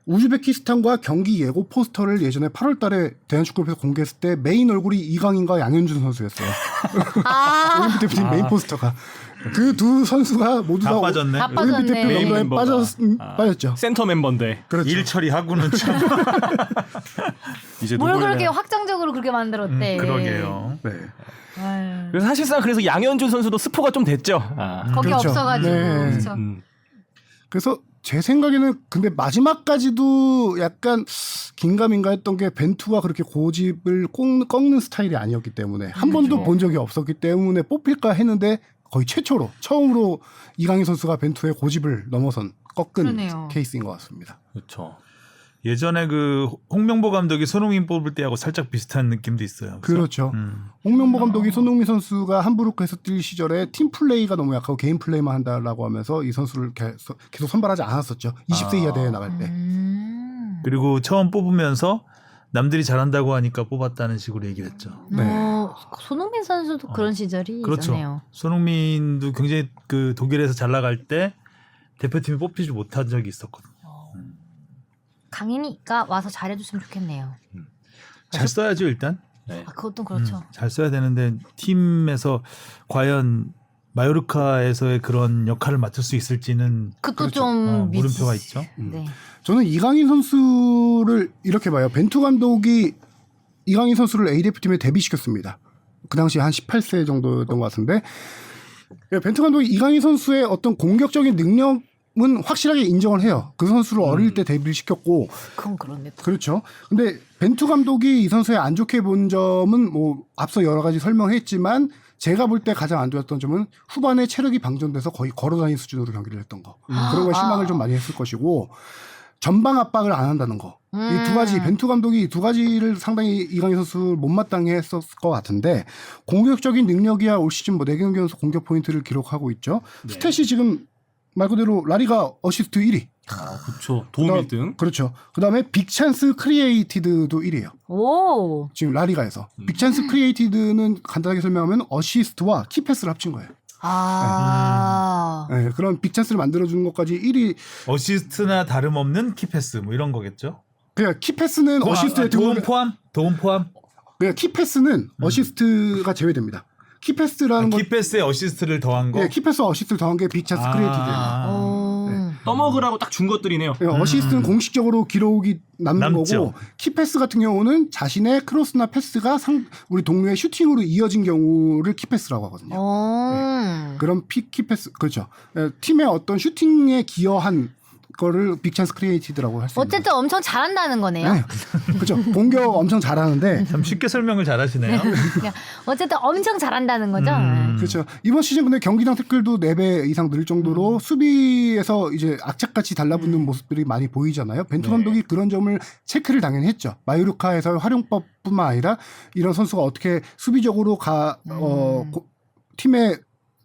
우즈베키스탄과 경기 예고 포스터를 예전에 8월 달에 대한축구협회에서 공개했을 때 메인 얼굴이 이강인과 양현준 선수였어요. 올림픽 대표팀 메인 포스터가. 그 두 선수가 모두 다 다 빠졌네. 다 올림픽 대표 빠졌네. 명단에 멤버가. 빠졌죠. 센터 멤버인데 그렇죠. 일 처리하고는 참. 이제 뭘 누구를 그렇게 확정적으로 그렇게 만들었대. 그러게요. 네. 아유. 그래서 사실상 그래서 양현준 선수도 스포가 좀 됐죠. 거기 그렇죠. 없어가지고. 네. 그렇죠. 그래서 제 생각에는 근데 마지막까지도 약간 긴가민가 했던 게 벤투가 그렇게 고집을 꺾는 스타일이 아니었기 때문에 한 번도 본 적이 없었기 때문에 뽑힐까 했는데 거의 최초로 처음으로 이강인 선수가 벤투의 고집을 넘어선 꺾은 그러네요. 케이스인 것 같습니다. 그렇죠. 예전에 그 홍명보 감독이 손흥민 뽑을 때하고 살짝 비슷한 느낌도 있어요. 그렇죠. 홍명보 감독이 손흥민 선수가 함부르크에서 뛸 시절에 팀 플레이가 너무 약하고 개인 플레이만 한다라고 하면서 이 선수를 계속 선발하지 않았었죠. 20세 이하 대회 나갈 때. 그리고 처음 뽑으면서 남들이 잘한다고 하니까 뽑았다는 식으로 얘기를 했죠. 네. 손흥민 선수도 그런 시절이 그렇죠. 있었네요. 손흥민도 굉장히 그 독일에서 잘 나갈 때 대표팀에 뽑히지 못한 적이 있었거든요. 강인이가 와서 잘해줬으면 좋겠네요. 잘 써야죠 일단. 네. 그것도 그렇죠. 잘 써야 되는데 팀에서 과연 마요르카에서의 그런 역할을 맡을 수 있을지는 그것도 좀 물음표가 있죠. 네. 저는 이강인 선수를 이렇게 봐요. 벤투 감독이 이강인 선수를 A대표팀에 데뷔시켰습니다. 그 당시 한 18세 정도였던 것 같은데 벤투 감독이 이강인 선수의 어떤 공격적인 능력은 확실하게 인정을 해요. 그 선수를 어릴 때 데뷔를 시켰고 그건 그렇네. 그렇죠. 근데 벤투 감독이 이 선수의 안 좋게 본 점은 뭐 앞서 여러 가지 설명했지만 제가 볼 때 가장 안 좋았던 점은 후반에 체력이 방전돼서 거의 걸어다니는 수준으로 경기를 했던 거. 그런 걸 실망을 좀 많이 했을 것이고 전방 압박을 안 한다는 거. 이 두 가지 벤투 감독이 이 두 가지를 상당히 이강인 선수 못마땅해 했었을 것 같은데 공격적인 능력이야 올 시즌 뭐 4경기 연속 공격 포인트를 기록하고 있죠. 스탯이 지금 말 그대로 라리가 어시스트 1위. 그렇죠. 도움 1등. 그렇죠. 그다음에 빅찬스 크리에이티드도 1위예요. 오. 지금 라리가에서. 빅찬스 크리에이티드는 간단하게 설명하면 어시스트와 키패스를 합친 거예요. 아. 네, 그런 빅찬스를 만들어주는 것까지 1위. 어시스트나 다름없는 키패스 뭐 이런 거겠죠. 그러니까 키패스는 어시스트에 도움 포함? 도움 포함? 그러니까 키패스는 어시스트가 제외됩니다. 키패스라는 건 키패스에 어시스트를 더한 거. 네, 키패스와 어시스트를 더한 게 빅찬스 크리에이티드예요. 오. 떠먹으라고 딱 준 것들이네요. 어시스트는 공식적으로 기록이 남는 남죠. 거고 키패스 같은 경우는 자신의 크로스나 패스가 우리 동료의 슈팅으로 이어진 경우를 키패스라고 하거든요. 오. 그런 키패스 그렇죠. 팀의 어떤 슈팅에 기여한 거를 빅찬스 크리에이티드라고 할 수 있는 어쨌든 엄청 잘한다는 거네요. 네. 그렇죠. 공격 엄청 잘하는데 참 쉽게 설명을 잘하시네요. 그냥 어쨌든 엄청 잘한다는 거죠. 그렇죠. 이번 시즌 근데 경기당 태클도 4배 이상 늘 정도로 수비에서 이제 악착같이 달라붙는 모습들이 많이 보이잖아요. 벤투 감독이 그런 점을 체크를 당연히 했죠. 마요르카에서 활용법뿐만 아니라 이런 선수가 어떻게 수비적으로 팀에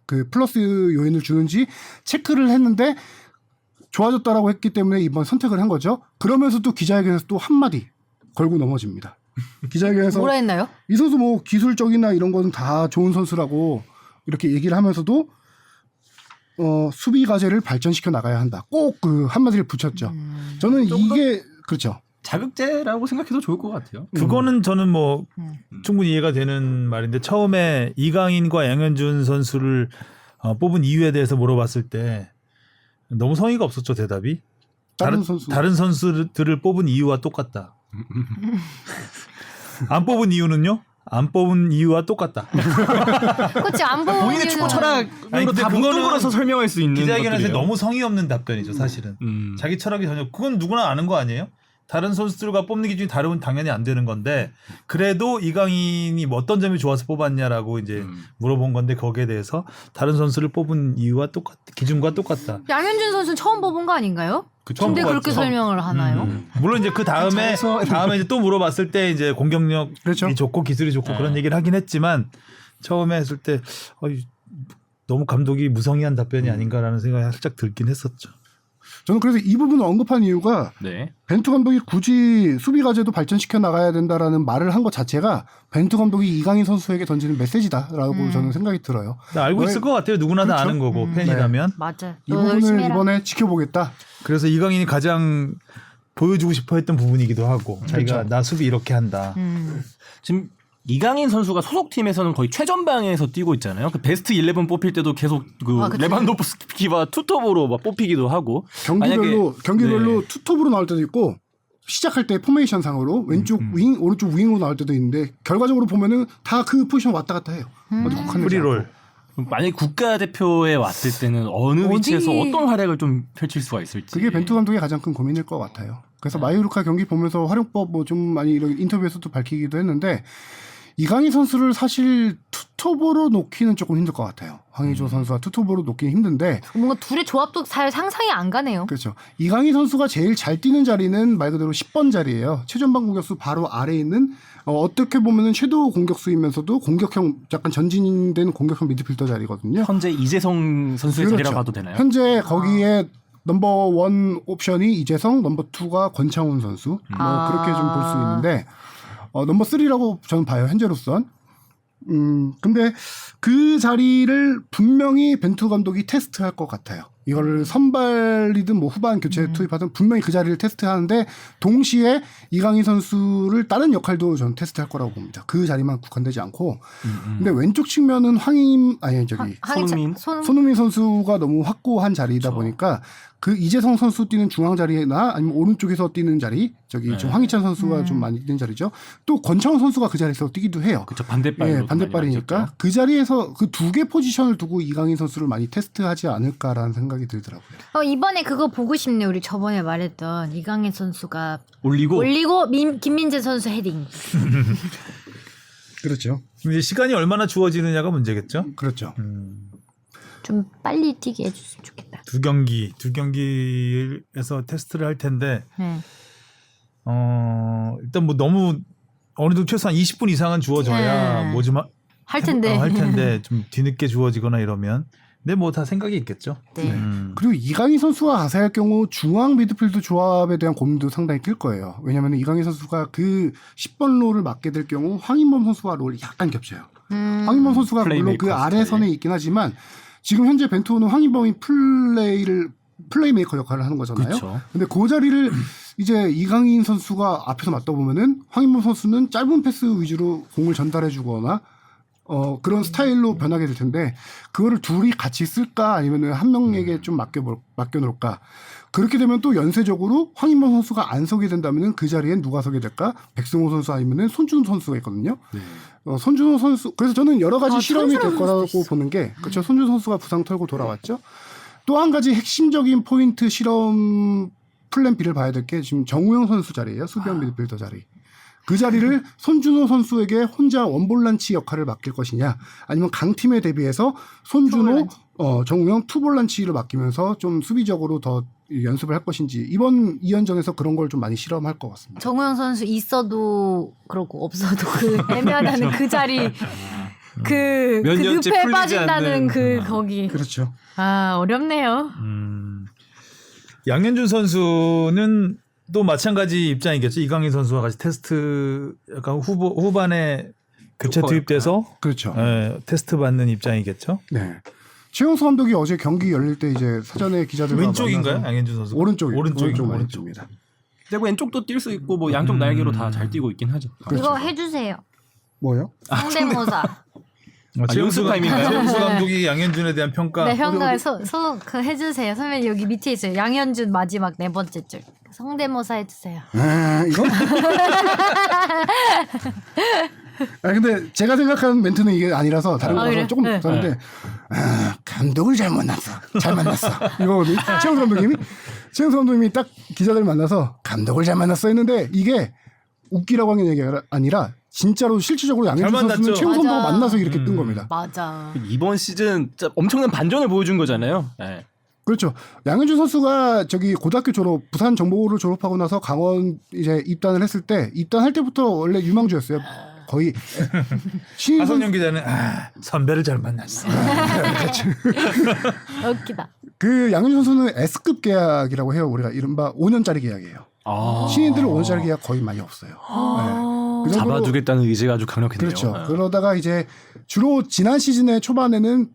그 플러스 요인을 주는지 체크를 했는데 좋아졌다라고 했기 때문에 이번 선택을 한 거죠. 그러면서도 기자회견에서 또 한마디 걸고 넘어집니다. 기자회견에서 뭐라 했나요? 이 선수 뭐 기술적이나 이런 거는 다 좋은 선수라고 이렇게 얘기를 하면서도 수비 과제를 발전시켜 나가야 한다. 꼭 그 한마디를 붙였죠. 저는 이게 그렇죠. 자극제라고 생각해도 좋을 것 같아요. 그거는 저는 뭐 충분히 이해가 되는 말인데 처음에 이강인과 양현준 선수를 뽑은 이유에 대해서 물어봤을 때 너무 성의가 없었죠 대답이. 다른 선수들을 뽑은 이유와 똑같다. 안 뽑은 이유는요? 안 뽑은 이유와 똑같다. 그렇지 안 보고 본인의 축구 철학으로 다 묶어서 설명할 수 있는 기자회견에서 것들이에요. 너무 성의 없는 답변이죠 사실은. 자기 철학이 전혀 그건 누구나 아는 거 아니에요? 다른 선수들과 뽑는 기준이 다르면 당연히 안 되는 건데 그래도 이강인이 뭐 어떤 점이 좋아서 뽑았냐라고 이제 물어본 건데 거기에 대해서 다른 선수를 뽑은 이유와 기준과 똑같다. 양현준 선수는 처음 뽑은 거 아닌가요? 처음 근데 그렇게 뽑았죠. 설명을 하나요? 물론 이제 그 다음에 이제 또 물어봤을 때 이제 공격력이 그렇죠. 좋고 기술이 좋고 그런 얘기를 하긴 했지만 처음에 했을 때 너무 감독이 무성의한 답변이 아닌가라는 생각이 살짝 들긴 했었죠. 저는 그래서 이 부분을 언급한 이유가 벤투 감독이 굳이 수비 과제도 발전시켜 나가야 된다라는 말을 한 것 자체가 벤투 감독이 이강인 선수에게 던지는 메시지다라고 저는 생각이 들어요. 알고 있을 것 같아요. 누구나 다 그렇죠? 아는 거고 팬이라면. 맞아. 이 부분을 이번에 지켜보겠다. 그래서 이강인이 가장 보여주고 싶어 했던 부분이기도 하고 자기가 나 수비 이렇게 한다. 지금 이강인 선수가 소속팀에서는 거의 최전방에서 뛰고 있잖아요. 그 베스트 11 뽑힐 때도 계속 레반도프스키와 투톱으로 막 뽑히기도 하고 경기별로 투톱으로 나올 때도 있고 시작할 때 포메이션 상으로 왼쪽 윙, 오른쪽 윙으로 나올 때도 있는데 결과적으로 보면은 다 그 포지션 왔다 갔다 해요. 어디 국한되지 프리롤. 만약에 국가대표에 왔을 때는 어느 위치에서 어떤 활약을 좀 펼칠 수가 있을지. 그게 벤투 감독의 가장 큰 고민일 것 같아요. 그래서 마요르카 경기 보면서 활용법 뭐 좀 많이 이런 인터뷰에서도 밝히기도 했는데 이강인 선수를 사실 투톱으로 놓기는 조금 힘들 것 같아요. 황의조 선수와 투톱으로 놓기는 힘든데 뭔가 둘의 조합도 잘 상상이 안 가네요. 그렇죠. 이강인 선수가 제일 잘 뛰는 자리는 말 그대로 10번 자리예요. 최전방 공격수 바로 아래에 있는 어떻게 보면은 섀도우 공격수이면서도 공격형 약간 전진된 공격형 미드필더 자리거든요. 현재 이재성 선수의 자리라고 봐도 되나요? 현재 거기에 넘버 1 옵션이 이재성, 넘버 2가 권창훈 선수. 뭐 그렇게 좀 볼 수 있는데 넘버 3라고 저는 봐요. 현재로선. 근데 그 자리를 분명히 벤투 감독이 테스트할 것 같아요. 이거를 선발이든 뭐 후반 교체 투입하든 분명히 그 자리를 테스트하는데 동시에 이강인 선수를 다른 역할도 저는 테스트할 거라고 봅니다. 그 자리만 국한되지 않고. 근데 왼쪽 측면은 손흥민 선수가 너무 확고한 자리이다 보니까 그 이재성 선수 뛰는 중앙 자리나 아니면 오른쪽에서 뛰는 자리, 좀 황희찬 선수가 좀 많이 뛰는 자리죠. 또 권창훈 선수가 그 자리에서 뛰기도 해요. 그렇죠. 반대발로. 반대발이니까 그 자리에서 그 두 개 포지션을 두고 이강인 선수를 많이 테스트하지 않을까라는 생각이 들더라고요. 이번에 그거 보고 싶네. 우리 저번에 말했던 이강인 선수가 올리고 김민재 선수 헤딩. 그렇죠. 이제 시간이 얼마나 주어지느냐가 문제겠죠. 그렇죠. 좀 빨리 뛰게 해줬으면 좋겠다. 두 경기에서 테스트를 할 텐데 일단 뭐 너무 어느 정도 최소한 20분 이상은 주어져야 뭐 좀 할 텐데 좀 뒤늦게 주어지거나 이러면 근데 뭐 다 생각이 있겠죠. 네. 그리고 이강인 선수와 가세할 경우 중앙 미드필드 조합에 대한 고민도 상당히 클 거예요. 왜냐하면 이강인 선수가 그 10번 롤을 맡게 될 경우 황인범 선수와 롤이 약간 겹쳐요. 황인범 선수가 물론 그 아래 선에 있긴 하지만 지금 현재 벤투는 황인범이 플레이메이커 역할을 하는 거잖아요. 그쵸. 근데 그 자리를 이제 이강인 선수가 앞에서 맡다 보면은 황인범 선수는 짧은 패스 위주로 공을 전달해 주거나 그런 스타일로 변하게 될 텐데 그거를 둘이 같이 쓸까 아니면 한 명에게 좀 맡겨놓을까. 그렇게 되면 또 연쇄적으로 황인범 선수가 안 서게 된다면 그 자리엔 누가 서게 될까? 백승호 선수 아니면 손준호 선수가 있거든요. 손준호 선수 그래서 저는 여러 가지 실험이 될 거라고 보는 게 그렇죠. 손준호 선수가 부상 털고 돌아왔죠. 또 한 가지 핵심적인 포인트 실험 플랜 B를 봐야 될 게 지금 정우영 선수 자리예요. 수비형 미드필더 자리. 그 자리를 손준호 선수에게 혼자 원볼란치 역할을 맡길 것이냐 아니면 강팀에 대비해서 손준호, 정우영 투볼란치를 맡기면서 좀 수비적으로 더 연습을 할 것인지 이번 2연전에서 그런 걸 좀 많이 실험할 것 같습니다. 정우영 선수 있어도 그렇고 없어도 그 애매하다는 그 자리 그 몇 년째 늪에 풀리지 빠진다는 않는. 그 거기. 그렇죠. 아 어렵네요. 양현준 선수는 또 마찬가지 입장이겠죠. 이강인 선수와 같이 테스트 약간 후반에 교체 투입돼서 그렇죠. 테스트 받는 입장이겠죠. 네. 최용수 감독이 어제 경기 열릴 때 이제 사전에 기자들과 왼쪽인가요, 만나서 양현준 선수? 오른쪽 많이 줍니다. 그리고 왼쪽도 뛸 수 있고 뭐 양쪽 날개로 다 잘 뛰고 있긴 하죠. 이거 해주세요. 뭐요? 성대모사. 연습 타임인가요? 최용수 감독이 양현준에 대한 평가. 네, 평가에 그 해주세요. 선배님 여기 밑에 있어요. 양현준 마지막 4번째 줄. 성대모사 해주세요. 이거? 근데 제가 생각하는 멘트는 이게 아니라서 다른 거라서 그래? 조금 네. 다른데 감독을 잘 만났어. 이거거든요. 최용수 감독님이 최용수 감독님이 딱 기자들 만나서 감독을 잘 만났어 했는데 이게 웃기라고 하는 얘기가 아니라 진짜로 실질적으로 양현준 선수는 만났죠. 최용수 감독과 맞아. 만나서 이렇게 뜬 겁니다. 맞아. 이번 시즌 진짜 엄청난 반전을 보여준 거잖아요. 네. 그렇죠. 양현준 선수가 저기 고등학교 졸업, 부산 정보고를 졸업하고 나서 강원 이제 입단을 했을 때 입단할 때부터 원래 유망주였어요. 거의 신인 하성룡 기자는 선배를 잘 만났어. 웃기다. 그 양현준 선수는 S급 계약이라고 해요. 우리가 이른바 5년짜리 계약이에요. 신인들은 5년짜리 계약 거의 많이 없어요. 네. 그 정도로- 잡아주겠다는 의지가 아주 강력했네요. 그렇죠. 네. 그러다가 이제 주로 지난 시즌의 초반에는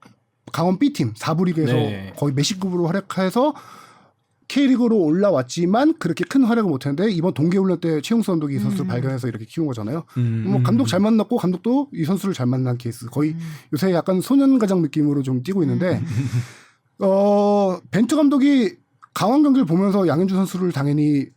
강원 B팀 4부 리그에서 네. 거의 메시급으로 활약해서 K리그로 올라왔지만 그렇게 큰 활약을 못했는데 이번 동계훈련 때 최용수 감독이 이 선수를 발견해서 이렇게 키운 거잖아요. 뭐 감독 잘 만났고 감독도 이 선수를 잘 만난 케이스. 거의 요새 약간 소년가장 느낌으로 좀 뛰고 있는데 벤투 감독이 강원 경기를 보면서 양현준 선수를 당연히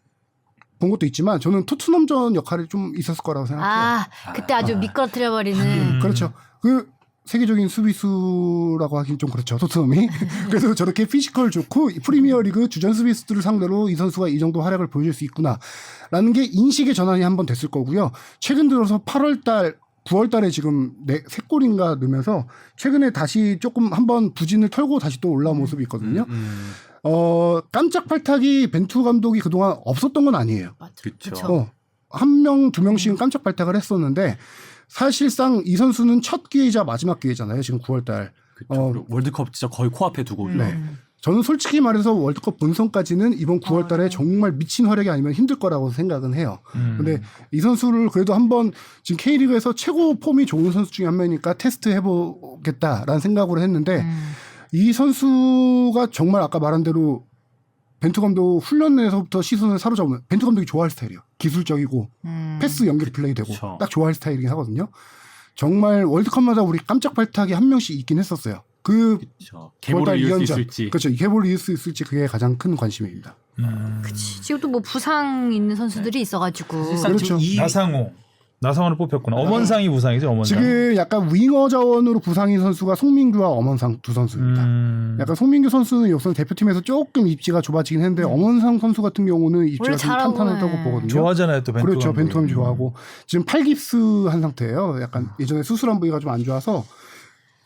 본 것도 있지만 저는 토트넘전 역할이 좀 있었을 거라고 생각해요. 그때 아주 미끄러뜨려버리는. 그렇죠. 그 세계적인 수비수라고 하긴 좀 그렇죠. 토트넘이. 그래서 저렇게 피지컬 좋고 프리미어리그 주전 수비수들을 상대로 이 선수가 이 정도 활약을 보여줄 수 있구나라는 게 인식의 전환이 한번 됐을 거고요. 최근 들어서 8월달 9월달에 지금 3골인가 넣으면서 최근에 다시 조금 한번 부진을 털고 다시 또 올라온 모습이 있거든요. 깜짝 발탁이 벤투 감독이 그동안 없었던 건 아니에요. 그렇죠. 한 명, 두 명씩은 깜짝 발탁을 했었는데 사실상 이 선수는 첫 기회이자 마지막 기회잖아요. 지금 9월달. 그렇죠. 월드컵 진짜 거의 코앞에 두고. 네. 저는 솔직히 말해서 월드컵 본선까지는 이번 9월달에 정말 미친 활약이 아니면 힘들 거라고 생각은 해요. 근데 이 선수를 그래도 한번 지금 K리그에서 최고 폼이 좋은 선수 중에 한 명이니까 테스트 해보겠다라는 생각으로 했는데 이 선수가 정말 아까 말한 대로 벤투 감독 훈련에서부터 시선을 사로잡으면 벤투 감독이 좋아할 스타일이에요. 기술적이고 패스 연결 플레이 되고 그쵸. 딱 좋아할 스타일이긴 하거든요. 정말 월드컵마다 우리 깜짝 발탁이 한 명씩 있긴 했었어요. 그 그렇죠. 계보를 이을 수 2연전. 있을지. 그렇죠. 이 계보를 이을 수 있을지 그게 가장 큰 관심입니다. 그치. 지금 또 뭐 부상 있는 선수들이 있어가지고. 사실상 그렇죠. 지금 나상호를 뽑혔구나. 엄원상이 부상이죠. 엄원상. 지금 약간 윙어 자원으로 부상인 선수가 송민규와 엄원상 두 선수입니다. 약간 송민규 선수는 요선 대표팀에서 조금 입지가 좁아지긴 했는데 엄원상 선수 같은 경우는 입지가 원래 좀 잘하고, 탄탄하다고 네. 보거든요. 좋아하잖아요, 또 벤투. 그렇죠. 감독이. 벤투 좋아하고 지금 팔깁스 한 상태예요. 약간 예전에 수술한 부위가 좀 안 좋아서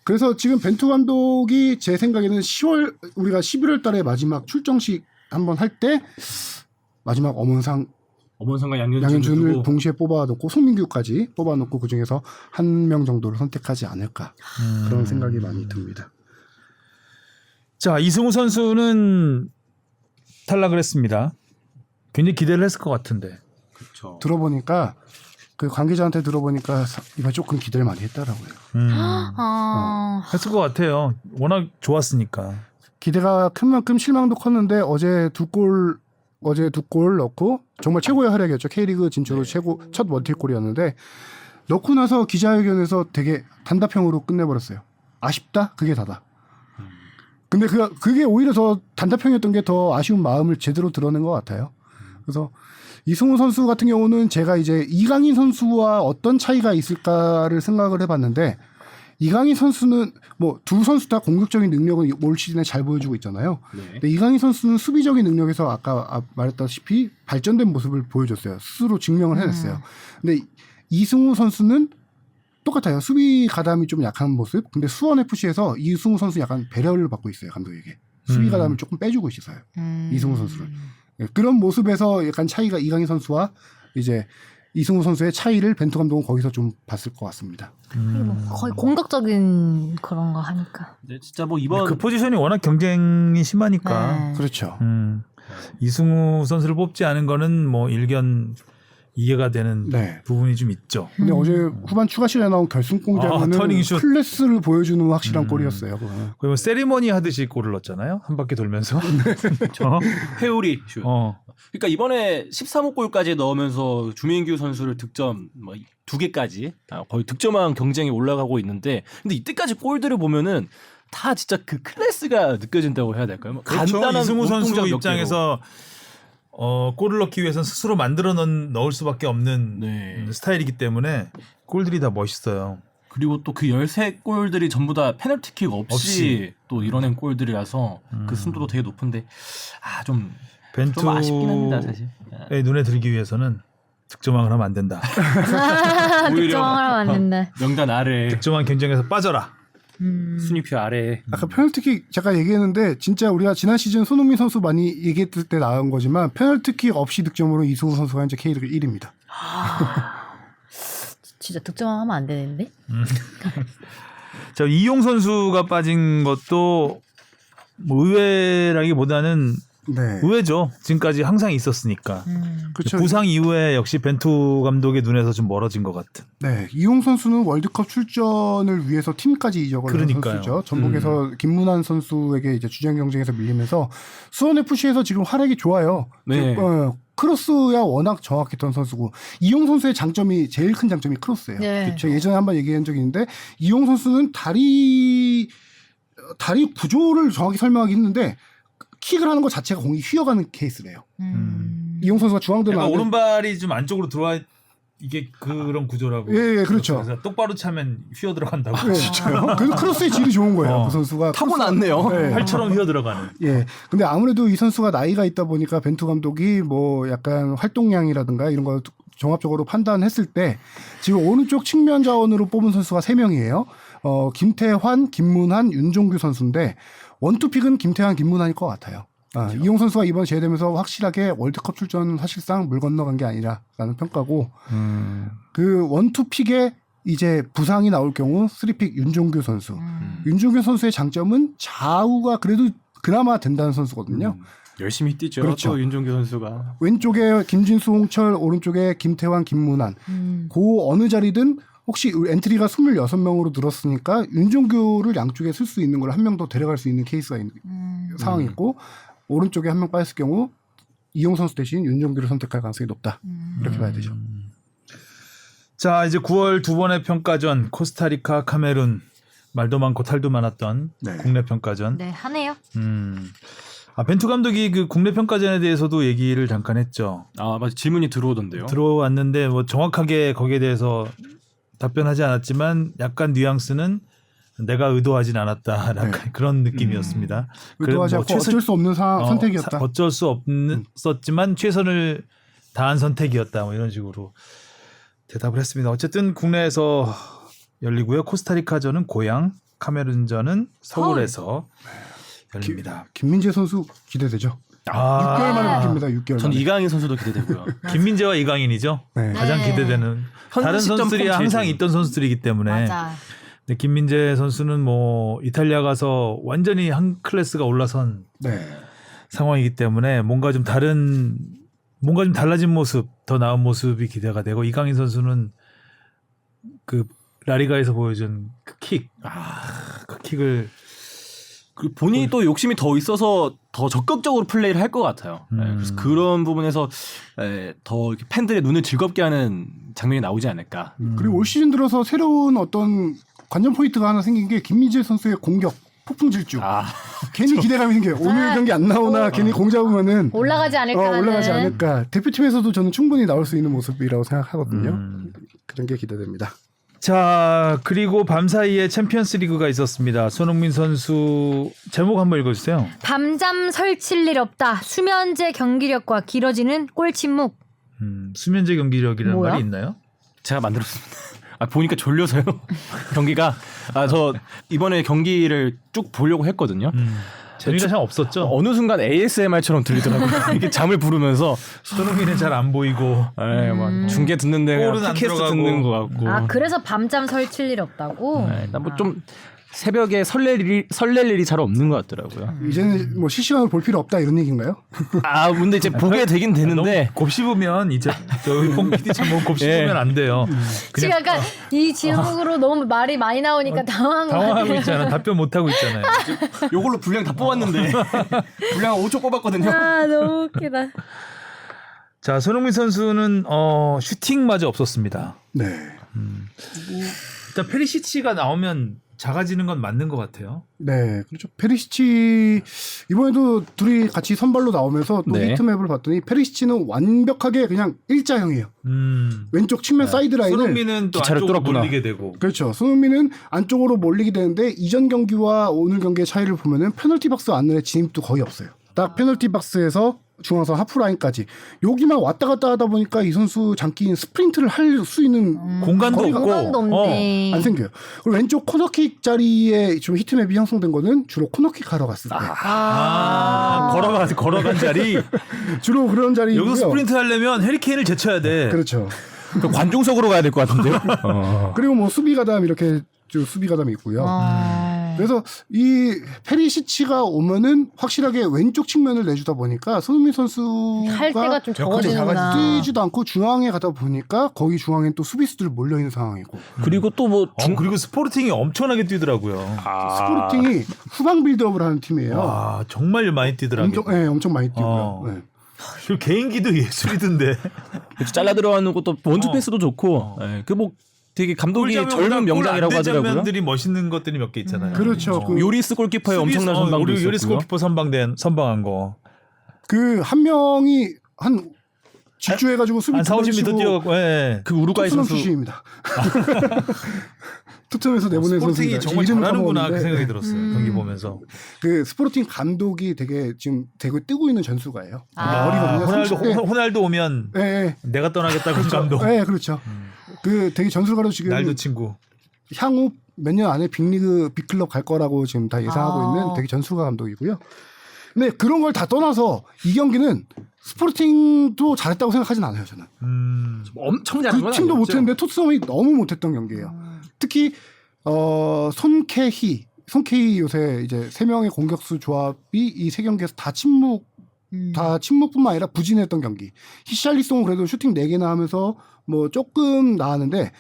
그래서 지금 벤투 감독이 제 생각에는 10월 우리가 11월 달에 마지막 출정식 한번 할 때 마지막 엄원상과 양현준을 양현준을 두고 동시에 뽑아놓고 송민규까지 뽑아놓고 그 중에서 한 명 정도를 선택하지 않을까 그런 생각이 많이 듭니다. 자, 이승우 선수는 탈락을 했습니다. 굉장히 기대를 했을 것 같은데. 그렇죠. 들어보니까 그 관계자한테 들어보니까 이번 조금 기대를 많이 했다라고요. 했을 것 같아요. 워낙 좋았으니까. 기대가 큰 만큼 실망도 컸는데 어제 두 골 넣고 정말 최고의 활약이었죠. K리그 진출로 최고 첫 원틸골이었는데 넣고 나서 기자회견에서 되게 단답형으로 끝내버렸어요. 아쉽다? 그게 다다. 근데 그게 오히려 더 단답형이었던 게 더 아쉬운 마음을 제대로 드러낸 것 같아요. 그래서 이승우 선수 같은 경우는 제가 이제 이강인 선수와 어떤 차이가 있을까를 생각을 해봤는데 이강인 선수는 뭐 두 선수 다 공격적인 능력은 올 시즌에 잘 보여주고 있잖아요. 네. 근데 이강인 선수는 수비적인 능력에서 아까 말했다시피 발전된 모습을 보여줬어요. 스스로 증명을 해냈어요. 근데 이승우 선수는 똑같아요. 수비 가담이 좀 약한 모습. 근데 수원 FC에서 이승우 선수 약간 배려를 받고 있어요. 감독에게. 수비 가담을 조금 빼주고 있어요. 이승우 선수를. 네, 그런 모습에서 약간 차이가 이강인 선수와 이제 이승우 선수의 차이를 벤투 감독은 거기서 좀 봤을 것 같습니다. 뭐 거의 공격적인 그런 거 하니까. 네, 진짜 뭐 이번 그 포지션이 워낙 경쟁이 심하니까. 그렇죠. 이승우 선수를 뽑지 않은 거는 뭐 일견 이해가 되는 네. 부분이 좀 있죠. 근데 어제 후반 추가 시간에 나온 결승공장은 터닝슛. 클래스를 보여주는 확실한 골이었어요. 그거는. 그리고 세리머니 하듯이 골을 넣었잖아요. 한 바퀴 돌면서. 회오리 슛. 어. 그러니까 이번에 13호 골까지 넣으면서 주민규 선수를 득점 뭐 2개까지 거의 득점왕 경쟁에 올라가고 있는데 근데 이때까지 골들을 보면은 다 진짜 그 클래스가 느껴진다고 해야 될까요? 뭐 그렇죠. 간단한 이승우 선수 동작 몇 개로. 입장에서 골을 넣기 위해서는 스스로 만들어 넣을 수밖에 없는 네. 스타일이기 때문에 골들이 다 멋있어요. 그리고 또 그 13골들이 전부 다 페널티킥 없이 또 이뤄낸 골들이라서 그 순도도 되게 높은데 좀 아쉽긴 합니다 사실. 벤투의 눈에 들기 위해서는 득점왕을 하면 안 된다. 득점하면 안 된다. 명단 아래 득점왕 경쟁에서 빠져라. 순위표 아래. 아까 페널티킥 제가 얘기했는데 진짜 우리가 지난 시즌 손흥민 선수 많이 얘기했을 때 나온 거지만 페널티킥 없이 득점으로 이승우 선수가 현재 K리그 1위입니다. 진짜 득점하면 안 되는데? 자, 이용 선수가 빠진 것도 뭐 의외라기보다는 네. 의외죠. 지금까지 항상 있었으니까. 그렇죠. 부상 이후에 역시 벤투 감독의 눈에서 좀 멀어진 것 같은. 네, 이용 선수는 월드컵 출전을 위해서 팀까지 이적을 한 그러니까요. 선수죠. 전북에서 김문환 선수에게 이제 주전 경쟁에서 밀리면서 수원 FC에서 지금 활약이 좋아요. 네. 크로스야 워낙 정확했던 선수고 이용 선수의 장점이 제일 큰 장점이 크로스예요. 네. 제가 예전에 한번 얘기한 적이 있는데 이용 선수는 다리 구조를 정확히 설명하기 힘든데 킥을 하는 것 자체가 공이 휘어가는 케이스래요. 이용 선수가 중앙대로 약간 나가는데 오른발이 좀 안쪽으로 들어와 이게 그런 구조라고. 예, 그렇죠. 그래서 똑바로 차면 휘어 들어간다고. 네, 진짜요? 그래서 크로스의 질이 좋은 거예요. 그 선수가 타고났네요. 네. 팔처럼 휘어 들어가는. 예. 근데 아무래도 이 선수가 나이가 있다 보니까 벤투 감독이 뭐 약간 활동량이라든가 이런 걸 종합적으로 판단했을 때 지금 오른쪽 측면 자원으로 뽑은 선수가 3명이에요. 김태환, 김문환, 윤종규 선수인데 원투픽은 김태환, 김문환일 것 같아요. 그렇죠. 이용 선수가 이번 제외되면서 확실하게 월드컵 출전 사실상 물 건너간 게 아니라라는 평가고 그 원투픽에 이제 부상이 나올 경우 3픽 윤종규 선수. 윤종규 선수의 장점은 좌우가 그래도 그나마 된다는 선수거든요. 열심히 뛰죠. 그렇죠. 또 윤종규 선수가. 왼쪽에 김진수, 홍철, 오른쪽에 김태환, 김문환. 그 어느 자리든 혹시 엔트리가 26명으로 늘었으니까 윤종규를 양쪽에 쓸 수 있는 걸 한 명 더 데려갈 수 있는 케이스가 있는 상황이 있고 오른쪽에 한 명 빠졌을 경우 이용 선수 대신 윤종규를 선택할 가능성이 높다. 이렇게 봐야 되죠. 자, 이제 9월 두 번의 평가전 코스타리카, 카메룬 말도 많고 탈도 많았던 네. 국내 평가전. 네, 하네요. 벤투 감독이 그 국내 평가전에 대해서도 얘기를 잠깐 했죠. 맞아. 질문이 들어오던데요. 들어왔는데 뭐 정확하게 거기에 대해서 답변하지 않았지만 약간 뉘앙스는 내가 의도하진 않았다. 약간 그런 느낌이었습니다. 의도하지 않고 어쩔 수 없는 선택이었다. 어쩔 수 없었지만 최선을 다한 선택이었다. 뭐 이런 식으로 대답을 했습니다. 어쨌든 국내에서 열리고요. 코스타리카전은 고향, 카메룬전은 서울에서 열립니다. 김민재 선수 기대되죠. 6개월 만에 바뀝니다. 6개월 전 만에. 이강인 선수도 기대되고요. 김민재와 이강인이죠. 네. 가장 기대되는. 다른 시점 선수들이 폼 제일 항상 좋은. 있던 선수들이기 때문에. 맞아. 근데 김민재 선수는 뭐 이탈리아 가서 완전히 한 클래스가 올라선 네. 상황이기 때문에 뭔가 좀 달라진 모습, 더 나은 모습이 기대가 되고 이강인 선수는 그 라리가에서 보여준 그 킥, 그 킥을 그 본인이 또 욕심이 더 있어서 더 적극적으로 플레이를 할 것 같아요. 그래서 그런 부분에서 더 이렇게 팬들의 눈을 즐겁게 하는 장면이 나오지 않을까. 그리고 올 시즌 들어서 새로운 어떤 관전 포인트가 하나 생긴 게 김민재 선수의 공격 폭풍 질주. 괜히 기대감이 생겨요. 오늘 경기 안 나오나 괜히 공 잡으면은 올라가지 않을까 하는. 올라가지 않을까. 대표팀에서도 저는 충분히 나올 수 있는 모습이라고 생각하거든요. 그런 게 기대됩니다. 자, 그리고 밤사이에 챔피언스 리그가 있었습니다. 손흥민 선수 제목 한번 읽어주세요. 밤잠 설칠 일 없다. 수면제 경기력과 길어지는 골 침묵. 수면제 경기력이라는 뭐야? 말이 있나요? 제가 만들었습니다. 보니까 졸려서요. 경기가 저 이번에 경기를 쭉 보려고 했거든요. 재미가 참 없었죠. 어느 순간 ASMR처럼 들리더라고요. 이렇게 잠을 부르면서 손흥민은 잘 안 보이고 막 중계 듣는데 골은 안 팟캐스트 들어가고. 듣는 것 같고. 아 그래서 밤잠 설칠 일 없다고? 뭐좀 새벽에 설렐 일이 잘 없는 것 같더라고요. 이제는 뭐 실시간으로 볼 필요 없다 이런 얘기인가요? 근데 이제 보게 되긴 되는데 곱씹으면 이제 저희 뽕 PD처럼 곱씹으면 안 돼요. 지금 약간 이 제목으로 너무 말이 많이 나오니까 당황한 거 당황하고 같아요. 있잖아. 답변 못 하고 있잖아요. 요걸로 분량 다 뽑았는데 분량 5초 뽑았거든요. 아 너무 웃기다. 자, 손흥민 선수는 슈팅마저 없었습니다. 네. 일단 페리시치가 나오면 작아지는 건 맞는 것 같아요. 네, 그렇죠. 페리시치 이번에도 둘이 같이 선발로 나오면서 또 네. 히트맵을 봤더니 페리시치는 완벽하게 그냥 일자형이에요. 왼쪽 측면 사이드 라인을 손흥민은 또 기차를 안쪽으로 뚫었구나. 몰리게 되고. 그렇죠. 손흥민은 안쪽으로 몰리게 되는데 이전 경기와 오늘 경기의 차이를 보면은 페널티 박스 안에 진입도 거의 없어요. 딱 페널티 박스에서 중앙선 하프라인까지 여기만 왔다 갔다 하다 보니까 이 선수 장기인 스프린트를 할 수 있는 공간도 거리가 없고. 공간도 없네. 안 생겨요. 그리고 왼쪽 코너킥 자리에 좀 히트맵이 형성된 거는 주로 코너킥 하러 갔을 때 걸어간 자리. 주로 그런 자리고요. 여기서 스프린트 하려면 해리케인을 제쳐야 돼. 그렇죠. 그 관중석으로 가야 될 것 같은데요. 그리고 뭐 수비 가담 이렇게 좀 수비 가담이 있고요. 그래서 이 페리시치가 오면은 확실하게 왼쪽 측면을 내주다 보니까 손흥민 선수가 할 때가 좀 역할이 적어지는구나. 뛰지도 않고 중앙에 가다 보니까 거기 중앙엔 또 수비수들 몰려 있는 상황이고 그리고 또 뭐 그리고 스포르팅이 엄청나게 뛰더라고요. 스포르팅이 후방 빌드업을 하는 팀이에요. 와, 정말 많이 뛰더라고요. 엄청 많이 뛰고요. 네. 그리고 개인기도 예술이던데. 잘라 들어가는 것도 원투 패스도 좋고. 그 뭐 되게 감독이 젊은 명장이라고 하더라고요. 장면들이 멋있는 것들이 몇 개 있잖아요. 그렇죠. 그 요리스 골키퍼의 엄청난 선방도 우리 있었고요. 요리스 골키퍼 선방한 거. 그 한 명이 한 질주해가지고 수비 한 4, 50m 뛰어갖고, 예. 그 우루과이 토트넘 선수 출신입니다. 토트넘에서 내보낸 스포르팅이 선수입니다. 정말 이름을 잘하는구나 그 까먹었는데, 생각이 들었어요. 경기 보면서. 그 스포르팅 감독이 되게 지금 되게 뜨고 있는 전수가예요. 아. 어리거든요. 30대. 호날두 오면 네, 내가 떠나겠다고 그 감독. 네, 그렇죠. 그 되게 전술가로 지금 날도 친구. 향후 몇 년 안에 빅리그 빅클럽 갈 거라고 지금 다 예상하고 있는 되게 전술가 감독이고요. 근데 그런 걸 다 떠나서 이 경기는 스포르팅도 잘했다고 생각하진 않아요, 저는. 엄청 잘한 그 건 팀도 아니었죠. 못했는데 토트넘이 너무 못했던 경기예요. 특히 손케히 요새 이제 세 명의 공격수 조합이 이 세 경기에서 다 침묵뿐만 아니라 부진했던 경기. 히샬리송은 그래도 슈팅 4개나 하면서 뭐 조금 나았는데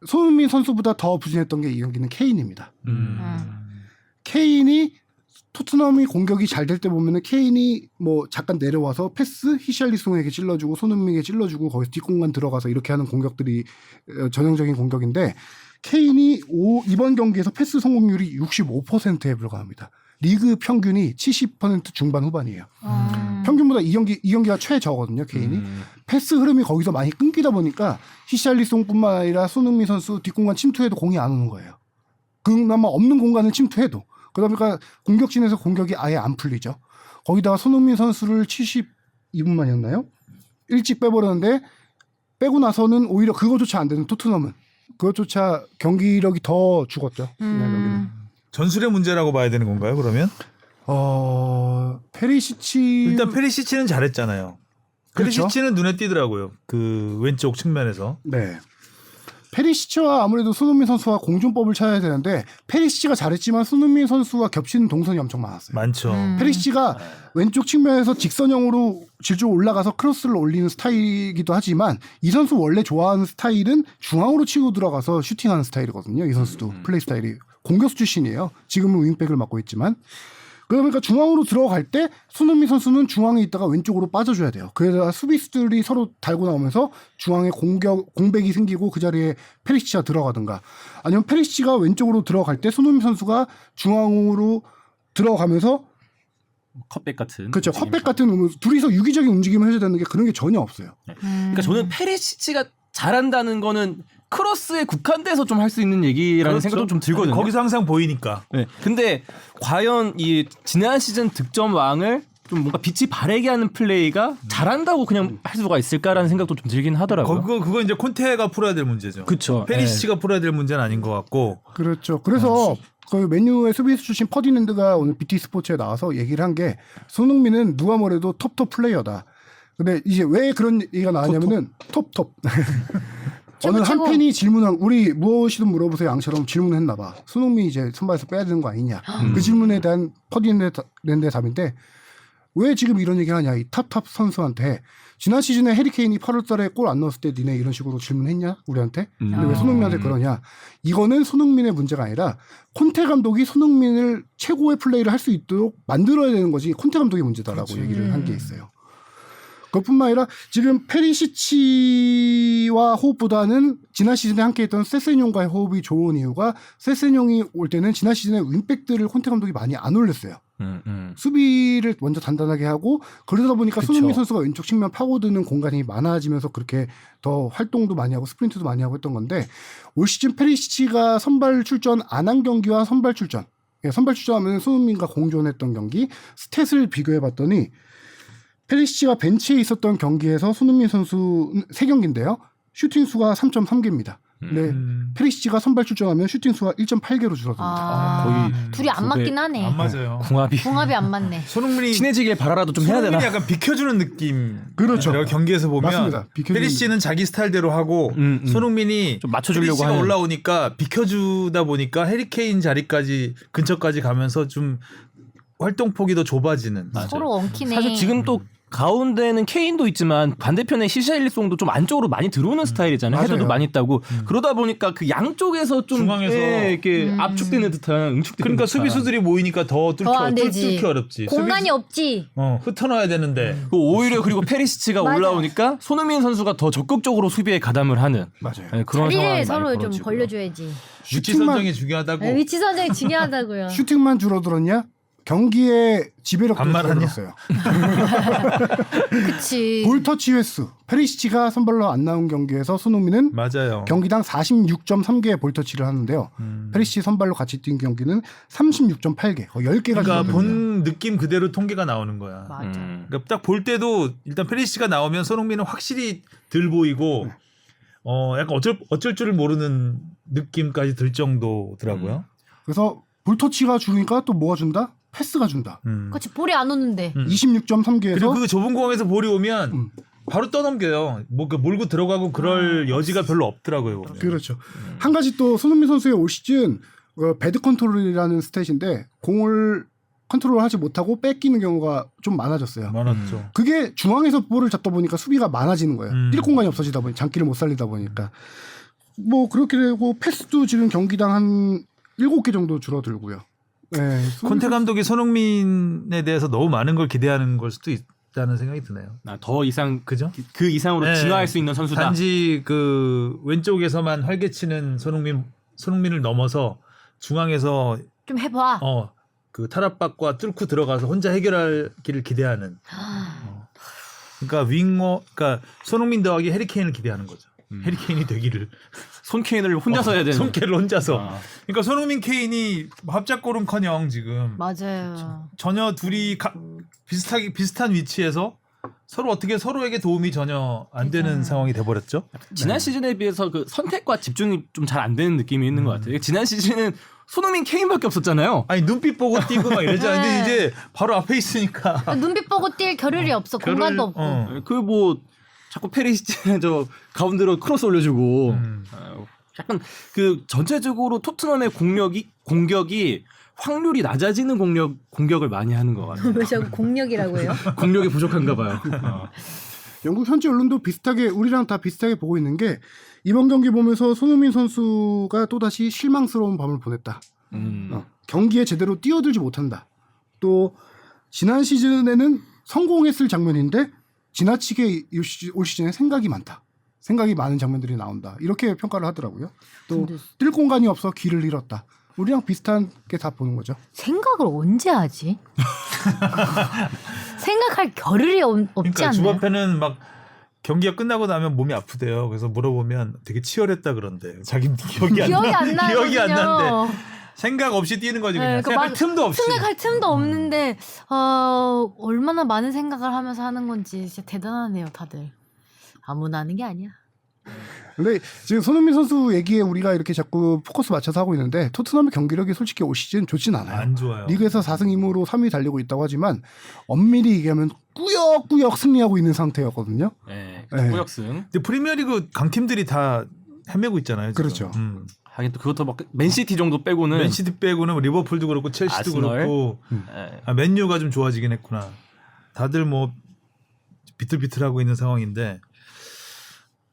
손흥민 선수보다 더 부진했던 게 이 경기는 케인입니다. 케인이 토트넘이 공격이 잘 될 때 보면은 케인이 뭐 잠깐 내려와서 패스 히샬리송에게 찔러주고 손흥민에게 찔러주고 거기서 뒷공간 들어가서 이렇게 하는 공격들이 전형적인 공격인데 케인이 이번 경기에서 패스 성공률이 65%에 불과합니다. 리그 평균이 70% 중반 후반이에요. 평균보다 이 경기가 최저거든요, 케인이. 패스 흐름이 거기서 많이 끊기다 보니까 히샬리송뿐만 아니라 손흥민 선수 뒷공간 침투해도 공이 안 오는 거예요. 그나마 없는 공간을 침투해도. 그러다 보니까 공격진에서 공격이 아예 안 풀리죠. 거기다가 손흥민 선수를 72분 만이었나요? 일찍 빼버렸는데 빼고 나서는 오히려 그거조차 안 되는 토트넘은 그것조차 경기력이 더 죽었죠. 전술의 문제라고 봐야 되는 건가요, 그러면? 페리시치 일단 페리시치는 잘했잖아요. 그렇죠? 페리시치는 눈에 띄더라고요. 그 왼쪽 측면에서. 네. 페리시치와 아무래도 손흥민 선수와 공존법을 찾아야 되는데 페리시치가 잘했지만 손흥민 선수와 겹치는 동선이 엄청 많았어요. 많죠. 페리시치가 왼쪽 측면에서 직선형으로 질주 올라가서 크로스를 올리는 스타일이기도 하지만 이 선수 원래 좋아하는 스타일은 중앙으로 치고 들어가서 슈팅하는 스타일이거든요. 이 선수도 플레이 스타일이 공격수 출신이에요. 지금은 윙백을 맡고 있지만 그러니까 중앙으로 들어갈 때 손흥민 선수는 중앙에 있다가 왼쪽으로 빠져줘야 돼요. 그래서 수비수들이 서로 달고 나오면서 중앙에 공백이 생기고 그 자리에 페리시치가 들어가든가 아니면 페리시치가 왼쪽으로 들어갈 때 손흥민 선수가 중앙으로 들어가면서 컵백 같은. 그렇죠. 컵백 같은 둘이서 유기적인 움직임을 해줘야 되는 게 그런 게 전혀 없어요. 그러니까 저는 페리시치가 잘한다는 거는 크로스에 국한돼서 좀 할 수 있는 얘기라는 그렇죠. 생각도 좀 들거든요. 거기서 항상 보이니까. 네. 근데 과연 이 지난 시즌 득점 왕을 좀 뭔가 빛이 바래게 하는 플레이가 잘한다고 그냥 할 수가 있을까라는 생각도 좀 들긴 하더라고요. 그거 이제 콘테가 풀어야 될 문제죠. 그렇죠. 페리시치가 풀어야 될 문제는 아닌 것 같고. 그렇죠. 그래서 그 맨유의 수비수 출신 퍼디낸드가 오늘 BT 스포츠에 나와서 얘기를 한 게 손흥민은 누가 뭐래도 톱 플레이어다. 근데 이제 왜 그런 얘기가 나왔냐면은 톱. 어느 한 최고. 팬이 질문한 우리 무엇이든 물어보세요 양처럼 질문했나 봐. 손흥민이 이제 선발에서 빼야 되는 거 아니냐. 그 질문에 대한 퍼디낸드의 답인데 왜 지금 이런 얘기를 하냐. 이 탑 선수한테 지난 시즌에 해리케인이 8월 달에 골 안 넣었을 때 니네 이런 식으로 질문했냐 우리한테. 근데 왜 손흥민한테 그러냐. 이거는 손흥민의 문제가 아니라 콘테 감독이 손흥민을 최고의 플레이를 할 수 있도록 만들어야 되는 거지 콘테 감독의 문제다라고 얘기를 한 게 있어요. 그것뿐만 아니라 지금 페리시치와 호흡보다는 지난 시즌에 함께했던 세세뇽과의 호흡이 좋은 이유가 세세뇽이 올 때는 지난 시즌에 윙백들을 콘테 감독이 많이 안 올렸어요. 수비를 먼저 단단하게 하고 그러다 보니까 그쵸. 손흥민 선수가 왼쪽 측면 파고드는 공간이 많아지면서 그렇게 더 활동도 많이 하고 스프린트도 많이 하고 했던 건데 올 시즌 페리시치가 선발 출전 안 한 경기와 선발 출전 선발 출전하면 손흥민과 공존했던 경기 스탯을 비교해봤더니 페리시치가 벤치에 있었던 경기에서 손흥민 선수 3경기인데요. 슈팅 수가 3.3개입니다. 근데 페리시치가 선발 출전하면 슈팅 수가 1.8개로 줄어듭니다. 거의 둘이 안 두 맞긴 배. 하네. 안 맞아요. 궁합이 궁합이 안 맞네. 손흥민이 친해지길 바라라도 좀 해야 되나? 손흥민이 약간 비켜주는 느낌. 그렇죠. 내가 경기에서 보면 맞습니다. 비켜주는 페리시치는 자기 스타일대로 하고 손흥민이 좀 맞춰주려고 페리시치가 하는. 올라오니까 비켜주다 보니까 해리케인 자리까지 근처까지 가면서 좀 활동 폭이 더 좁아지는. 서로 엉키네. 사실 지금 또 가운데는 케인도 있지만 반대편에 시샤일리송도 좀 안쪽으로 많이 들어오는 스타일이잖아요. 맞아요. 헤더도 많이 있다고. 그러다 보니까 그 양쪽에서 좀 중앙에서 이렇게 압축되는 듯한 응축되는 그러니까 듯한. 수비수들이 모이니까 더 더 안 되지. 뚫기 어렵지. 공간이 없지. 흩어놔야 되는데. 오히려 그리고 페리시치가 맞아. 올라오니까 손흥민 선수가 더 적극적으로 수비에 가담을 하는 맞아요. 네, 그런 자리를 상황이 서로 많이 좀 벌어지고요. 벌려줘야지. 위치 슈팅만- 선정이 중요하다고. 네, 위치 선정이 중요하다고요. 슈팅만 줄어들었냐? 경기의 지배력도 반말하냐? 줄어들었어요. 그치. 볼 터치 횟수. 페리시치가 선발로 안 나온 경기에서 손흥민은 맞아요. 경기당 46.3개의 볼 터치를 하는데요. 페리시치 선발로 같이 뛴 경기는 36.8개. 거의 10개가 그러니까 줄어듭니다. 본 느낌 그대로 통계가 나오는 거야. 맞아. 그러니까 딱 볼 때도 일단 페리시치가 나오면 손흥민은 확실히 들 보이고 약간 어쩔 줄을 모르는 느낌까지 들 정도더라고요. 그래서 볼 터치가 줄으니까 또 뭐가 준다? 패스가 준다. 그치, 볼이 안 오는데. 26.3개에서 그리고 그 좁은 공간에서 볼이 오면 바로 떠넘겨요. 뭐 몰고 들어가고 그럴 여지가 별로 없더라고요. 보면. 그렇죠. 한 가지 또 손흥민 선수의 올 시즌 배드 컨트롤이라는 스탯인데 공을 컨트롤하지 못하고 뺏기는 경우가 좀 많아졌어요. 많았죠. 그게 중앙에서 볼을 잡다 보니까 수비가 많아지는 거예요. 뛸 공간이 없어지다 보니 장기를 못 살리다 보니까 뭐 그렇게 되고 패스도 지금 경기당 한 7개 정도 줄어들고요. 네, 콘테 감독이 손흥민에 대해서 너무 많은 걸 기대하는 걸 수도 있다는 생각이 드네요. 더 이상 그죠? 그 이상으로 네. 진화할 수 있는 선수다. 단지 그 왼쪽에서만 활개치는 손흥민을 넘어서 중앙에서 좀 해봐. 그 탈압박과 뚫고 들어가서 혼자 해결하기를 기대하는. 그러니까 그러니까 손흥민 더하기 해리케인을 기대하는 거죠. 해리케인이 되기를. 손케인을 혼자서 해야 되는. 손케를 혼자서. 아. 그러니까 손흥민 케인이 합작골은커녕 지금 맞아요. 전혀 둘이 비슷한 위치에서 서로 어떻게 서로에게 도움이 전혀 안 되는 상황이 돼버렸죠. 지난 시즌에 비해서 그 선택과 집중이 좀 잘 안 되는 느낌이 있는 것 같아요. 지난 시즌은 손흥민 케인밖에 없었잖아요. 아니 눈빛 보고 뛰고 막 이러잖아요. 근데 네. 이제 바로 앞에 있으니까. 눈빛 보고 뛸 겨를이 없어. 공간도 없고. 그 뭐 자꾸 페리시치 저 가운데로 크로스 올려주고 약간 그 전체적으로 토트넘의 공격이 확률이 낮아지는 공격을 많이 하는 것 같아요. 왜 자꾸 공력이라고 해요? 공격이 부족한가 봐요. 영국 현지 언론도 비슷하게 우리랑 다 비슷하게 보고 있는 게 이번 경기 보면서 손흥민 선수가 또다시 실망스러운 밤을 보냈다. 경기에 제대로 뛰어들지 못한다. 또 지난 시즌에는 성공했을 장면인데 지나치게 올 시즌에 생각이 많다. 생각이 많은 장면들이 나온다. 이렇게 평가를 하더라고요. 또 뛸 공간이 없어 길을 잃었다. 우리랑 비슷한 게 다 보는 거죠. 생각을 언제 하지? 생각할 겨를이 없지 그러니까 않나요? 주바페는 막 경기가 끝나고 나면 몸이 아프대요. 그래서 물어보면 되게 치열했다 그런데 자기 기억이 안 나요. 기억이 안 나는데 생각 없이 뛰는 거지 그냥. 네, 생각할 틈도 없이. 생각할 틈도 없는데 얼마나 많은 생각을 하면서 하는 건지 진짜 대단하네요, 다들. 아무나 하는 게 아니야. 근데 지금 손흥민 선수 얘기에 우리가 이렇게 자꾸 포커스 맞춰서 하고 있는데 토트넘의 경기력이 솔직히 올 시즌 좋진 않아요. 안 좋아요. 리그에서 4승 2무로 3위 달리고 있다고 하지만 엄밀히 얘기하면 꾸역꾸역 승리하고 있는 상태였거든요. 네, 네. 꾸역승. 근데 프리미어리그 강팀들이 다 헤매고 있잖아요. 지금. 그렇죠. 하긴 또 그것도 막 맨시티 정도 빼고는 맨시티 빼고는 리버풀도 그렇고 첼시도 아스널? 그렇고 예. 맨유가 좀 좋아지긴 했구나. 다들 뭐 비틀비틀하고 있는 상황인데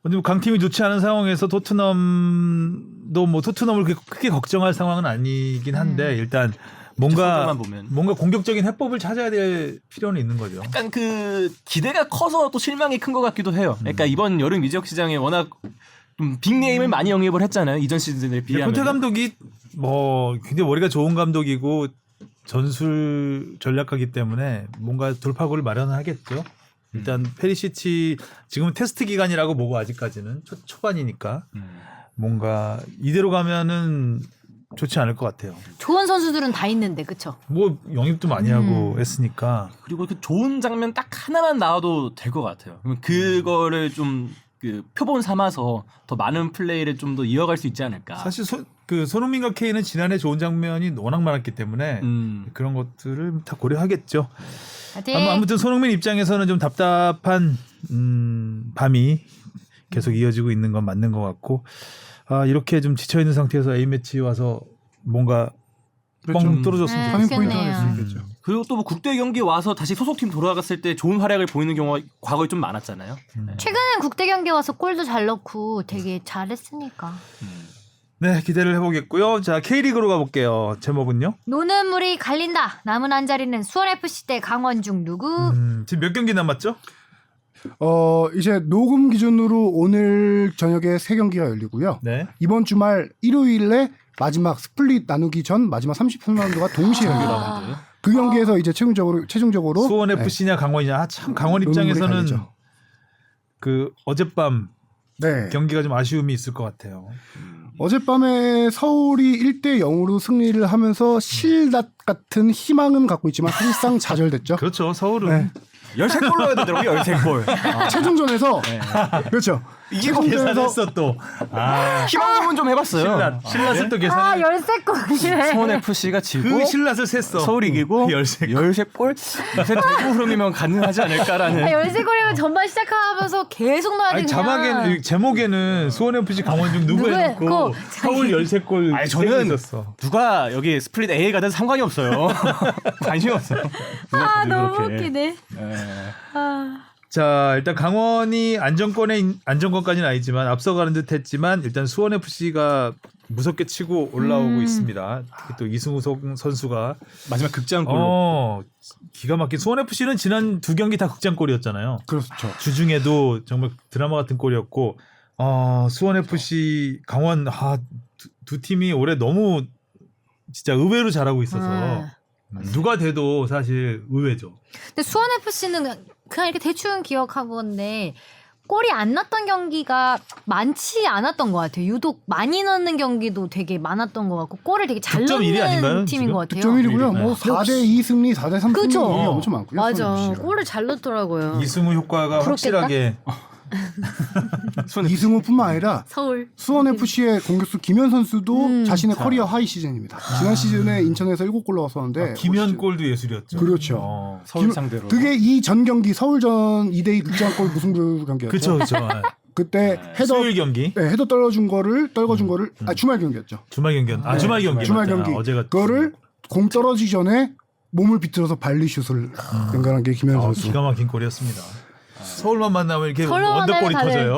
근데 강팀이 좋지 않은 상황에서 토트넘도 뭐 토트넘을 그렇게 크게 걱정할 상황은 아니긴 한데 일단 성적만 보면. 뭔가 공격적인 해법을 찾아야 될 필요는 있는 거죠. 약간 그 기대가 커서 또 실망이 큰 것 같기도 해요. 그러니까 이번 여름 이적 시장에 워낙 좀 빅네임을 많이 영입을 했잖아요. 이전 시즌에 비하면. 콘테 감독이 뭐 굉장히 머리가 좋은 감독이고 전술 전략가기 때문에 뭔가 돌파구를 마련하겠죠. 일단 페리시치 지금은 테스트 기간이라고 보고 아직까지는 초반이니까 뭔가 이대로 가면은 좋지 않을 것 같아요. 좋은 선수들은 다 있는데, 그쵸? 뭐 영입도 많이 하고 했으니까. 그리고 그 좋은 장면 딱 하나만 나와도 될 것 같아요. 그러면 그거를 좀 그 표본 삼아서 더 많은 플레이를 좀 더 이어갈 수 있지 않을까. 사실 손흥민과 케인은 지난해 좋은 장면이 워낙 많았기 때문에 그런 것들을 다 고려하겠죠. 아무튼 손흥민 입장에서는 좀 답답한 밤이 계속 이어지고 있는 건 맞는 것 같고 이렇게 좀 지쳐 있는 상태에서 A 매치 와서 뭔가 뻥 떨어졌으면 하는 좋겠어요. 포인트가 될 수 있겠죠. 그리고 또 뭐 국대 경기 와서 다시 소속팀 돌아갔을 때 좋은 활약을 보이는 경우가 과거에 좀 많았잖아요. 네. 최근엔 국대 경기 와서 골도 잘 넣고 되게 잘했으니까. 네, 기대를 해보겠고요. 자, K리그로 가볼게요. 제목은요? 노는 물이 갈린다. 남은 한 자리는 수원FC 대 강원중 누구? 지금 몇 경기 남았죠? 이제 녹음 기준으로 오늘 저녁에 3경기가 열리고요. 네. 이번 주말 일요일에 마지막 스플릿 나누기 전 마지막 33라운드가 동시에 열립니다. 그 경기에서 이제 최종적으로 수원 FC냐 강원이냐. 참 강원 입장에서는 갈리죠. 그 어젯밤 네. 경기가 좀 아쉬움이 있을 것 같아요. 어젯밤에 서울이 1대 0으로 승리를 하면서 실낱 같은 희망은 갖고 있지만 사실상 좌절됐죠. 그렇죠. 서울은 네. 13골 넣어야 되더라고요. 13골. 최종전에서 그렇죠. 이게 계산했어 또. 희망 부분 좀 해봤어요. 신라스 또 계산. 13골이네. 수원 FC가 지고 그 신라스를 셌어. 서울 이기고 13골. 13골. 요새 대구 흐름이면 가능하지 않을까라는. 13골이면 전반 시작하면서 계속 넣어야 돼. 아니 자막에는 제목에는 수원 FC 강원중 누구 누구 해놓고 했고, 서울 13골. 아니 저는 있었어. 누가 여기 스플릿 A에 가든 상관이 없어요. 관심이 없어요. 너무 그렇게. 웃기네. 자 일단 강원이 안정권까지는 아니지만 앞서가는 듯했지만 일단 수원 FC가 무섭게 치고 올라오고 있습니다. 또 이승우 선수가 마지막 극장골로. 기가 막힌 수원 FC는 지난 2경기 다 극장골이었잖아요. 그렇죠. 주중에도 정말 드라마 같은 골이었고 수원 FC 강원 두 팀이 올해 너무 진짜 의외로 잘하고 있어서 누가 돼도 사실 의외죠. 근데 수원FC는 그냥 이렇게 대충 기억하고 건데 골이 안 났던 경기가 많지 않았던 것 같아요. 유독 많이 넣는 경기도 되게 많았던 것 같고 골을 되게 잘 득점 1위 아닌가요, 넣는 팀인 지금? 것 같아요. 득점 1위고요. 뭐 네. 4대 2 승리, 4대 3 승리 그죠? 엄청 많고요. 맞아. 수원 FC가. 골을 잘 넣더라고요. 이승우 효과가 부럽겠다? 확실하게 이승우뿐만 아니라 서울. 수원 FC의 공격수 김현 선수도 자신의 커리어 하이 시즌입니다. 지난 시즌에 인천에서 7골 넣었었는데 김현 골도 예술이었죠. 그렇죠. 서울 상대로. 그게 이 전 경기 서울전 2대2 극장골 무승부 경기였죠. 그렇죠. 그때 헤더 수요일 경기, 헤더 떨궈준 거를 주말 경기였죠. 주말 경기, 주말 경기, 주말 맞다. 경기. 어제가 그거를 공 떨어지기 전에 몸을 비틀어서 발리슛을 연결한 게 김현 선수. 기가 막힌 골이었습니다. 서울만 만나면 이렇게 서울만 원더골이 만나면 다들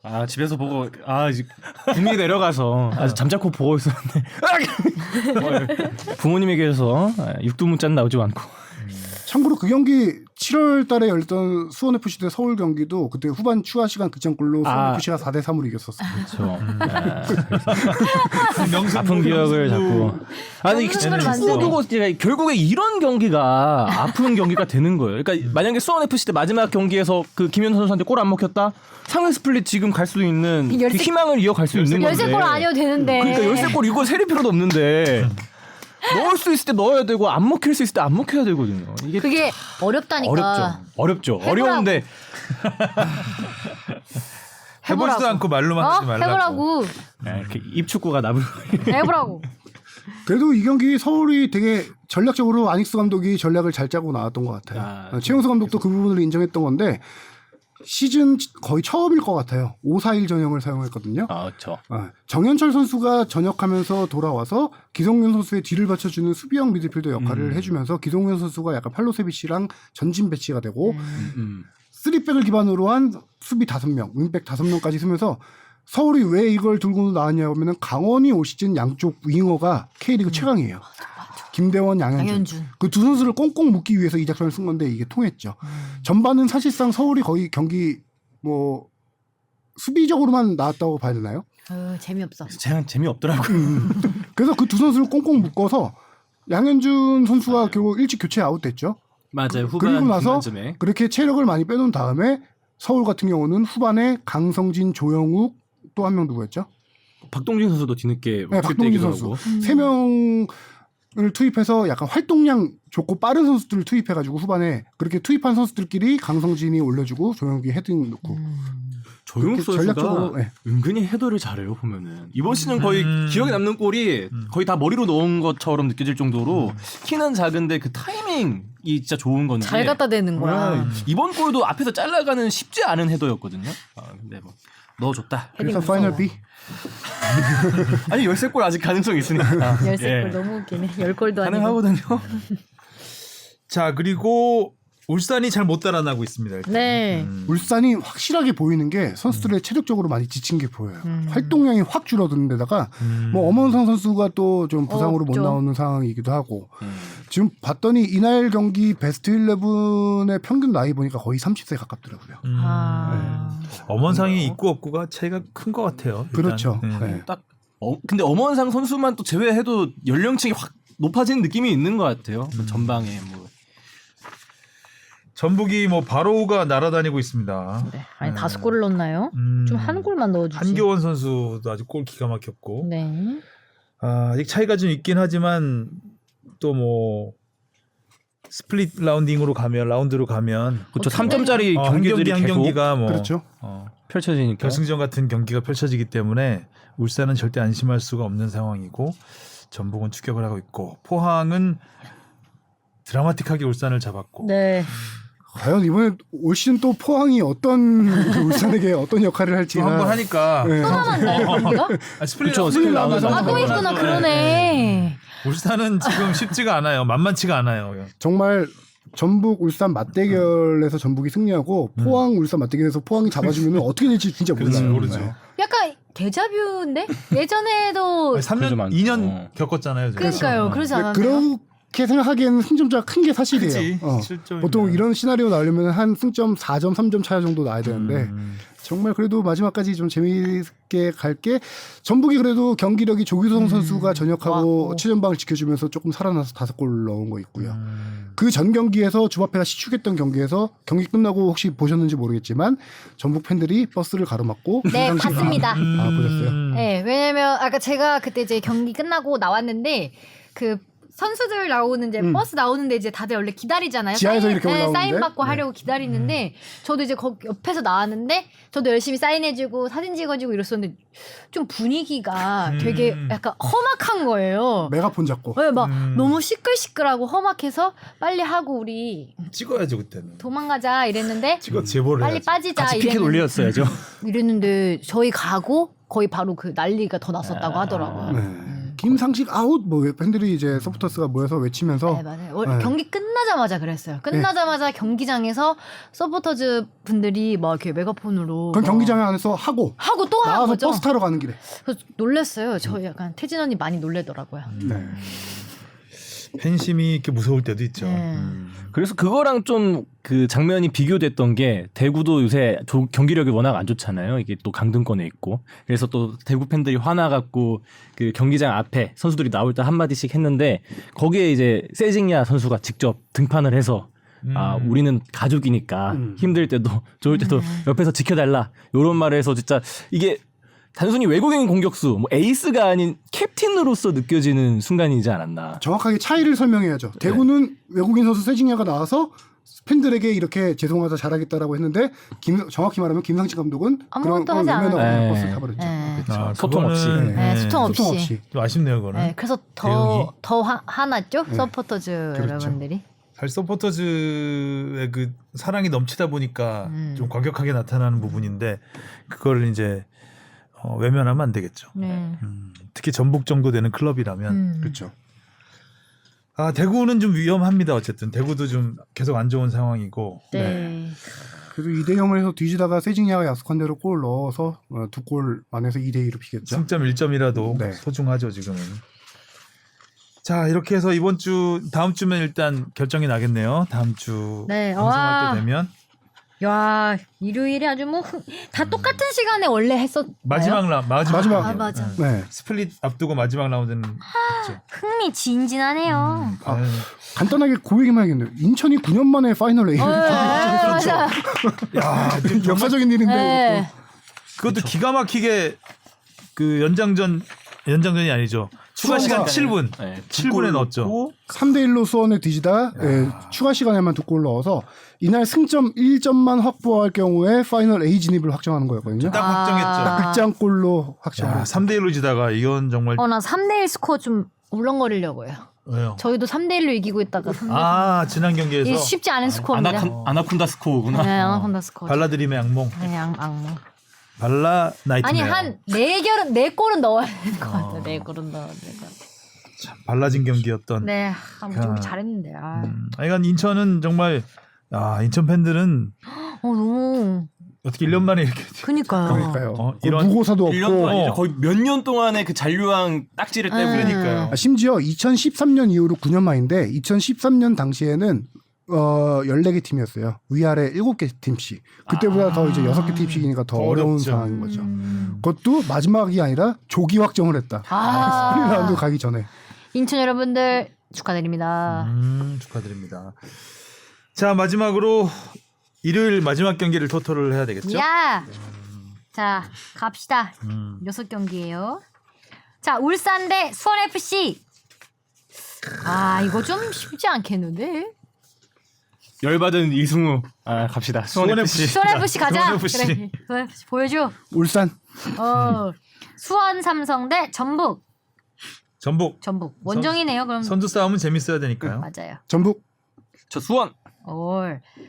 터져요. 집에서 보고 이제 국민이 내려가서 아주 잠자코 보고 있었는데 부모님에게서 육두문자는 나오지 않고. 참고로 그 경기 7월 달에 열렸던 수원FC 대 서울 경기도 그때 후반 추가 시간 극장골로 수원FC가 4대 3으로 이겼었어요. 그렇죠. 명승부, 아픈 기억을 자꾸. 아니 명승부를 축구도 결국에 이런 경기가 아픈 경기가 되는 거예요. 그러니까 만약에 수원 FC 때 마지막 경기에서 그 김현수 선수한테 골 안 먹혔다, 상위 스플릿 지금 갈 수 있는 그 희망을 이어갈 수 있는 건데. 열쇠골 아니어도 되는데. 그러니까 열쇠골 이거 세릴 필요도 없는데. 넣을 수 있을 때 넣어야 되고 안 먹힐 수 있을 때 안 먹혀야 되거든요. 이게 그게 어렵다니까. 어렵죠. 어려운데 해보지도 않고 말로만 하지 말라고. 해보라고. 이렇게 입축구가 나불. 해보라고. 그래도 이 경기 서울이 되게 전략적으로 아닉스 감독이 전략을 잘 짜고 나왔던 것 같아요. 최용수 감독도 그 부분을 인정했던 건데 시즌 거의 처음일 것 같아요. 5-4-1 전형을 사용했거든요. 그렇죠. 정현철 선수가 전역하면서 돌아와서 기성용 선수의 뒤를 받쳐주는 수비형 미드필더 역할을 해주면서 기성용 선수가 약간 팔로세비치랑 전진 배치가 되고 3백을 기반으로 한 수비 5명, 윙백 5명까지 쓰면서 서울이 왜 이걸 들고 나왔냐 하면은 강원이 올 시즌 양쪽 윙어가 K리그 최강이에요. 김대원, 양현준. 그 두 선수를 꽁꽁 묶기 위해서 이 작전을 쓴 건데 이게 통했죠. 전반은 사실상 서울이 거의 경기 뭐 수비적으로만 나왔다고 봐야 되나요? 재미없어. 재미없더라고요. 그래서 그 두 선수를 꽁꽁 묶어서 양현준 선수가 결국 일찍 교체 아웃됐죠. 맞아요. 후반 그리고 나서 중반쯤에. 그렇게 체력을 많이 빼놓은 다음에 서울 같은 경우는 후반에 강성진, 조영욱 또 한 명 누구였죠? 박동진 선수도 뒤늦게 네, 박동진 선수 3명을 투입해서 약간 활동량 좋고 빠른 선수들을 투입해가지고 후반에 그렇게 투입한 선수들끼리 강성진이 올려주고 조영욱이 헤딩 넣고 조영욱 선수가 전략적으로, 네. 은근히 헤더를 잘해요 보면은 이번 시즌 거의 기억에 남는 골이 거의 다 머리로 넣은 것처럼 느껴질 정도로 키는 작은데 그 타이밍이 진짜 좋은 건지 잘 갖다 대는 거야. 이번 골도 앞에서 잘라가는 쉽지 않은 헤더였거든요. 근데 뭐 넣어줬다. 그래서 파이널 B. 아니 13골 아직 가능성이 있으니까 13골 너무 웃기네. 10골도 아니고. 가능하거든요. 자, 그리고 울산이 잘 못 달아나고 있습니다. 일단. 네. 울산이 확실하게 보이는 게 선수들의 체력적으로 많이 지친 게 보여요. 활동량이 확 줄어드는 데다가 뭐 엄원성 선수가 또 좀 부상으로 못 없죠. 나오는 상황이기도 하고 지금 봤더니 이날 경기 베스트 11의 평균 나이 보니까 거의 30세 가깝더라고요. 엄원상이 있고 없고가 차이가 큰 것 같아요. 일단. 그렇죠. 네. 네. 딱 근데 엄원상 선수만 또 제외해도 연령층이 확 높아지는 느낌이 있는 것 같아요. 전방에 뭐. 전북이 뭐 바로우가 날아다니고 있습니다. 네. 아니 5골을 넣었나요? 좀 한 골만 넣어주지. 한교원 선수도 아주 골 기가 막혔고. 네. 아직 차이가 좀 있긴 하지만 또 뭐 스플릿 라운딩으로 가면 라운드로 가면 그렇죠. 3점짜리 한 경기들이 경기 한 계속 경기가 뭐 그렇죠. 펼쳐지니까. 결승전 같은 경기가 펼쳐지기 때문에 울산은 절대 안심할 수가 없는 상황이고 전북은 추격을 하고 있고 포항은 드라마틱하게 울산을 잡았고. 네. 과연 이번에 올 시즌 또 포항이 어떤 그 울산에게 어떤 역할을 할지 또 한번 하니까 네. 또 남았나요 경기가? 스플릿 그렇죠. 라운드 나오면서 아 또 있구나. 그러네. 울산은 지금 쉽지가 않아요. 만만치가 않아요. 정말 전북 울산 맞대결에서 전북이 승리하고 포항 울산 맞대결에서 포항이 잡아주면 어떻게 될지 진짜 몰라요. 모르죠. 네. 약간 데자뷰인데 예전에도 3년, 2년 겪었잖아요. 저희. 그러니까요. 그러지 않았나요? 그렇게 생각하기에는 승점차가 큰 게 사실이에요. 그치. 7점이면. 보통 이런 시나리오 나오려면 한 승점 4점, 3점 차 정도 나야 되는데 정말 그래도 마지막까지 좀 재미있게 갈게 전북이 그래도 경기력이 조규성 선수가 전역하고 최전방을 지켜주면서 조금 살아나서 5골 넣은 거 있고요. 그 전 경기에서 주바페가 시축했던 경기에서 경기 끝나고 혹시 보셨는지 모르겠지만 전북 팬들이 버스를 가로막고 네, 평상시- 봤습니다. 보셨어요? 네, 왜냐면 아까 제가 그때 이제 경기 끝나고 나왔는데 그 선수들 나오는 이제 버스 나오는데 이제 다들 원래 기다리잖아요. 지하에서 이렇게 올라오는데? 사인 받고 하려고 기다리는데 저도 이제 거기 옆에서 나왔는데 저도 열심히 사인해주고 사진 찍어주고 이랬었는데 좀 분위기가 되게 약간 험악한 거예요. 메가폰 잡고 네, 막 너무 시끌시끌하고 험악해서 빨리 하고 우리 찍어야죠 그때는. 도망가자 이랬는데 찍어 제보를 빨리 해야지. 빠지자 같이 피켓 올렸어야죠. 이랬는데 저희 가고 거의 바로 그 난리가 더 났었다고 하더라고요. 네. 김상식 아웃 뭐 팬들이 이제 서포터스가 모여서 외치면서 네, 맞아요. 경기 끝나자마자 그랬어요. 네. 끝나자마자 경기장에서 서포터즈 분들이 막 이렇게 메가폰으로 그건 경기장 안에서 하고 또 하는 나와서 거죠. 버스 타러 가는 길에 그래서 놀랐어요. 저 약간 태진 언니 많이 놀래더라고요. 네. 팬심이 이렇게 무서울 때도 있죠. 네. 그래서 그거랑 좀 그 장면이 비교됐던 게 대구도 요새 경기력이 워낙 안 좋잖아요. 이게 또 강등권에 있고. 그래서 또 대구 팬들이 화나갖고 그 경기장 앞에 선수들이 나올 때 한마디씩 했는데 거기에 이제 세징야 선수가 직접 등판을 해서 아, 우리는 가족이니까 힘들 때도 좋을 때도 옆에서 지켜달라. 요런 말을 해서 진짜 이게 단순히 외국인 공격수, 뭐 에이스가 아닌 캡틴으로서 느껴지는 순간이지 않았나. 정확하게 차이를 설명해야죠. 대구는 외국인 선수 세징야가 나와서 팬들에게 이렇게 죄송하다 잘하겠다라고 했는데 정확히 말하면 김상진 감독은 아무것도 그런 하지 않아요. 외면하고 버스 타버렸죠. 네. 아, 소통 없이. 그거는, 네, 소통 없이. 좀 아쉽네요, 그거는. 네, 그래서 대응이. 더 화났죠 서포터즈 그렇죠. 여러분들이. 사실 서포터즈의 그 사랑이 넘치다 보니까 좀 과격하게 나타나는 부분인데 그걸 이제 외면하면 안 되겠죠. 네. 특히 전북 정도 되는 클럽이라면. 그렇죠. 아, 대구는 좀 위험합니다. 어쨌든 대구도 좀 계속 안 좋은 상황이고. 네. 그래도 2대0을 해서 뒤지다가 세징야가 약속한 대로 골 넣어서 2골 안에서 2대2로 비겼죠. 승점 1점이라도 네. 소중하죠, 지금은. 자, 이렇게 해서 이번 주 다음 주면 일단 결정이 나겠네요. 다음 주 네. 방송할 와. 때 되면 야, 일요일에 아주 뭐 다 똑같은 시간에 원래 했었나요? 마지막. 아, 맞아. 네. 스플릿 앞두고 마지막 라운드는 있죠. 흥미진진하네요. 간단하게 그 얘기만 하겠네요. 인천이 9년 만에 파이널 A를 맞아. 야, 좀 정말 역사적인 일인데 네. 그것도 기가 막히게 그 연장전이 아니죠. 추가 시간 7분. 네, 7분에 넣었죠. 3대1로 수원에 뒤지다 추가 시간에만 2골 넣어서 이날 승점 1점만 확보할 경우에 파이널 A 진입을 확정하는 거였거든요. 딱 확정했죠. 극장골로 확정을 야, 3대1로 지다가 이건 정말 나 3대1 스코어 좀 울렁거리려고요. 왜요? 저희도 3대1로 이기고 있다가 3대1. 아, 지난 경기에서 이게 쉽지 않은 스코어입니다. 아나콘다 스코어구나. 네, 아나콘다 스코어. 발라드림의 악몽. 네, 악몽. 발라 나이트메어. 아니 한 4골은 넣어야 될 것 같아요. 4골은 넣어야 될 것 같아요. 참 발라진 경기였던. 네, 준비 야. 잘했는데. 하여간 인천은 정말 인천 팬들은 너무. 어떻게 1년 만에 이렇게 그니까요. 그러니까요. 이런 무고사도 1년도 없고 아니죠. 거의 몇 년 동안의 그 잔류왕 딱지를 떼고 그러니까요. 심지어 2013년 이후로 9년 만인데 2013년 당시에는 14개 팀이었어요. 위아래 7개 팀씩. 그때보다 더 이제 6개 팀씩이니까 더 어려운 어렵죠. 상황인 거죠. 그것도 마지막이 아니라 조기 확정을 했다. 스프링 라운드 가기 전에. 인천 여러분들 축하드립니다. 축하드립니다. 자, 마지막으로 일요일 마지막 경기를 토토를 해야 되겠죠? 야! 자, 갑시다. 6경기예요. 자, 울산 대 수원FC. 이거 좀 쉽지 않겠는데? 열받은 이승우. 갑시다. 수원FC. 수원FC 가자. 수원FC. 그래, 수원FC 보여줘. 울산. 수원 삼성 대 전북. 전북. 원정이네요. 그럼 선두 싸움은 재밌어야 되니까요. 맞아요. 전북. 저 수원.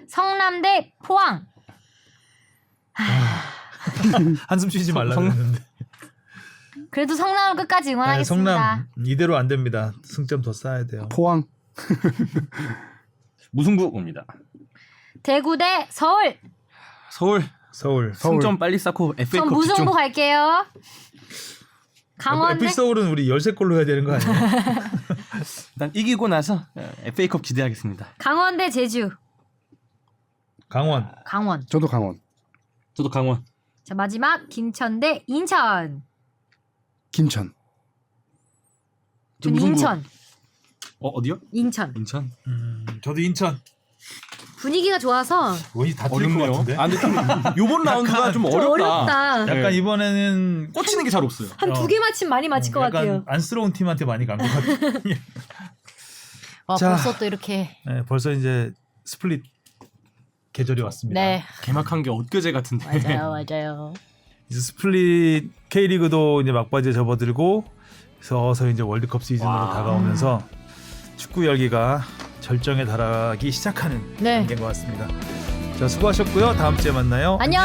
성남 대 포항. 한숨 쉬지 말라고 했는데. 그래도 성남을 끝까지 응원하겠습니다. 성남 이대로 안 됩니다. 승점 더 쌓아야 돼요. 포항. 무승부 옵니다. 대구 대 서울. 서울. 승점 빨리 쌓고 전 FA컵 무승부 집중. 갈게요. 강원 대 FC 서울은 우리 13골로 해야 되는 거 아니에요? 일단 이기고 나서 FA컵 기대하겠습니다. 강원 대 제주. 강원. 저도 강원. 저도 강원. 자, 마지막 김천 대 인천. 김천. 전 무승부. 인천. 어디요? 인천. 인천. 저도 인천. 분위기가 좋아서 원이 다 틀릴 것 같은데. 근데 좀 요번 라운드가 좀 좀 어렵다. 어렵다. 약간 네. 이번에는 꽂히는 게 잘 없어요. 한 2개 맞히면 많이 맞힐 것 약간 같아요. 안쓰러운 팀한테 많이 간 것 같아요. 자. 벌써 또 이렇게. 네, 벌써 이제 스플릿 계절이 왔습니다. 네, 개막한 게 엊그제 같은데. 맞아요. 이제 스플릿 K리그도 이제 막바지에 접어들고 서서 이제 월드컵 시즌으로 다가오면서 축구 열기가 절정에 달하기 시작하는 네. 단계인 것 같습니다. 자, 수고하셨고요. 다음 주에 만나요. 안녕.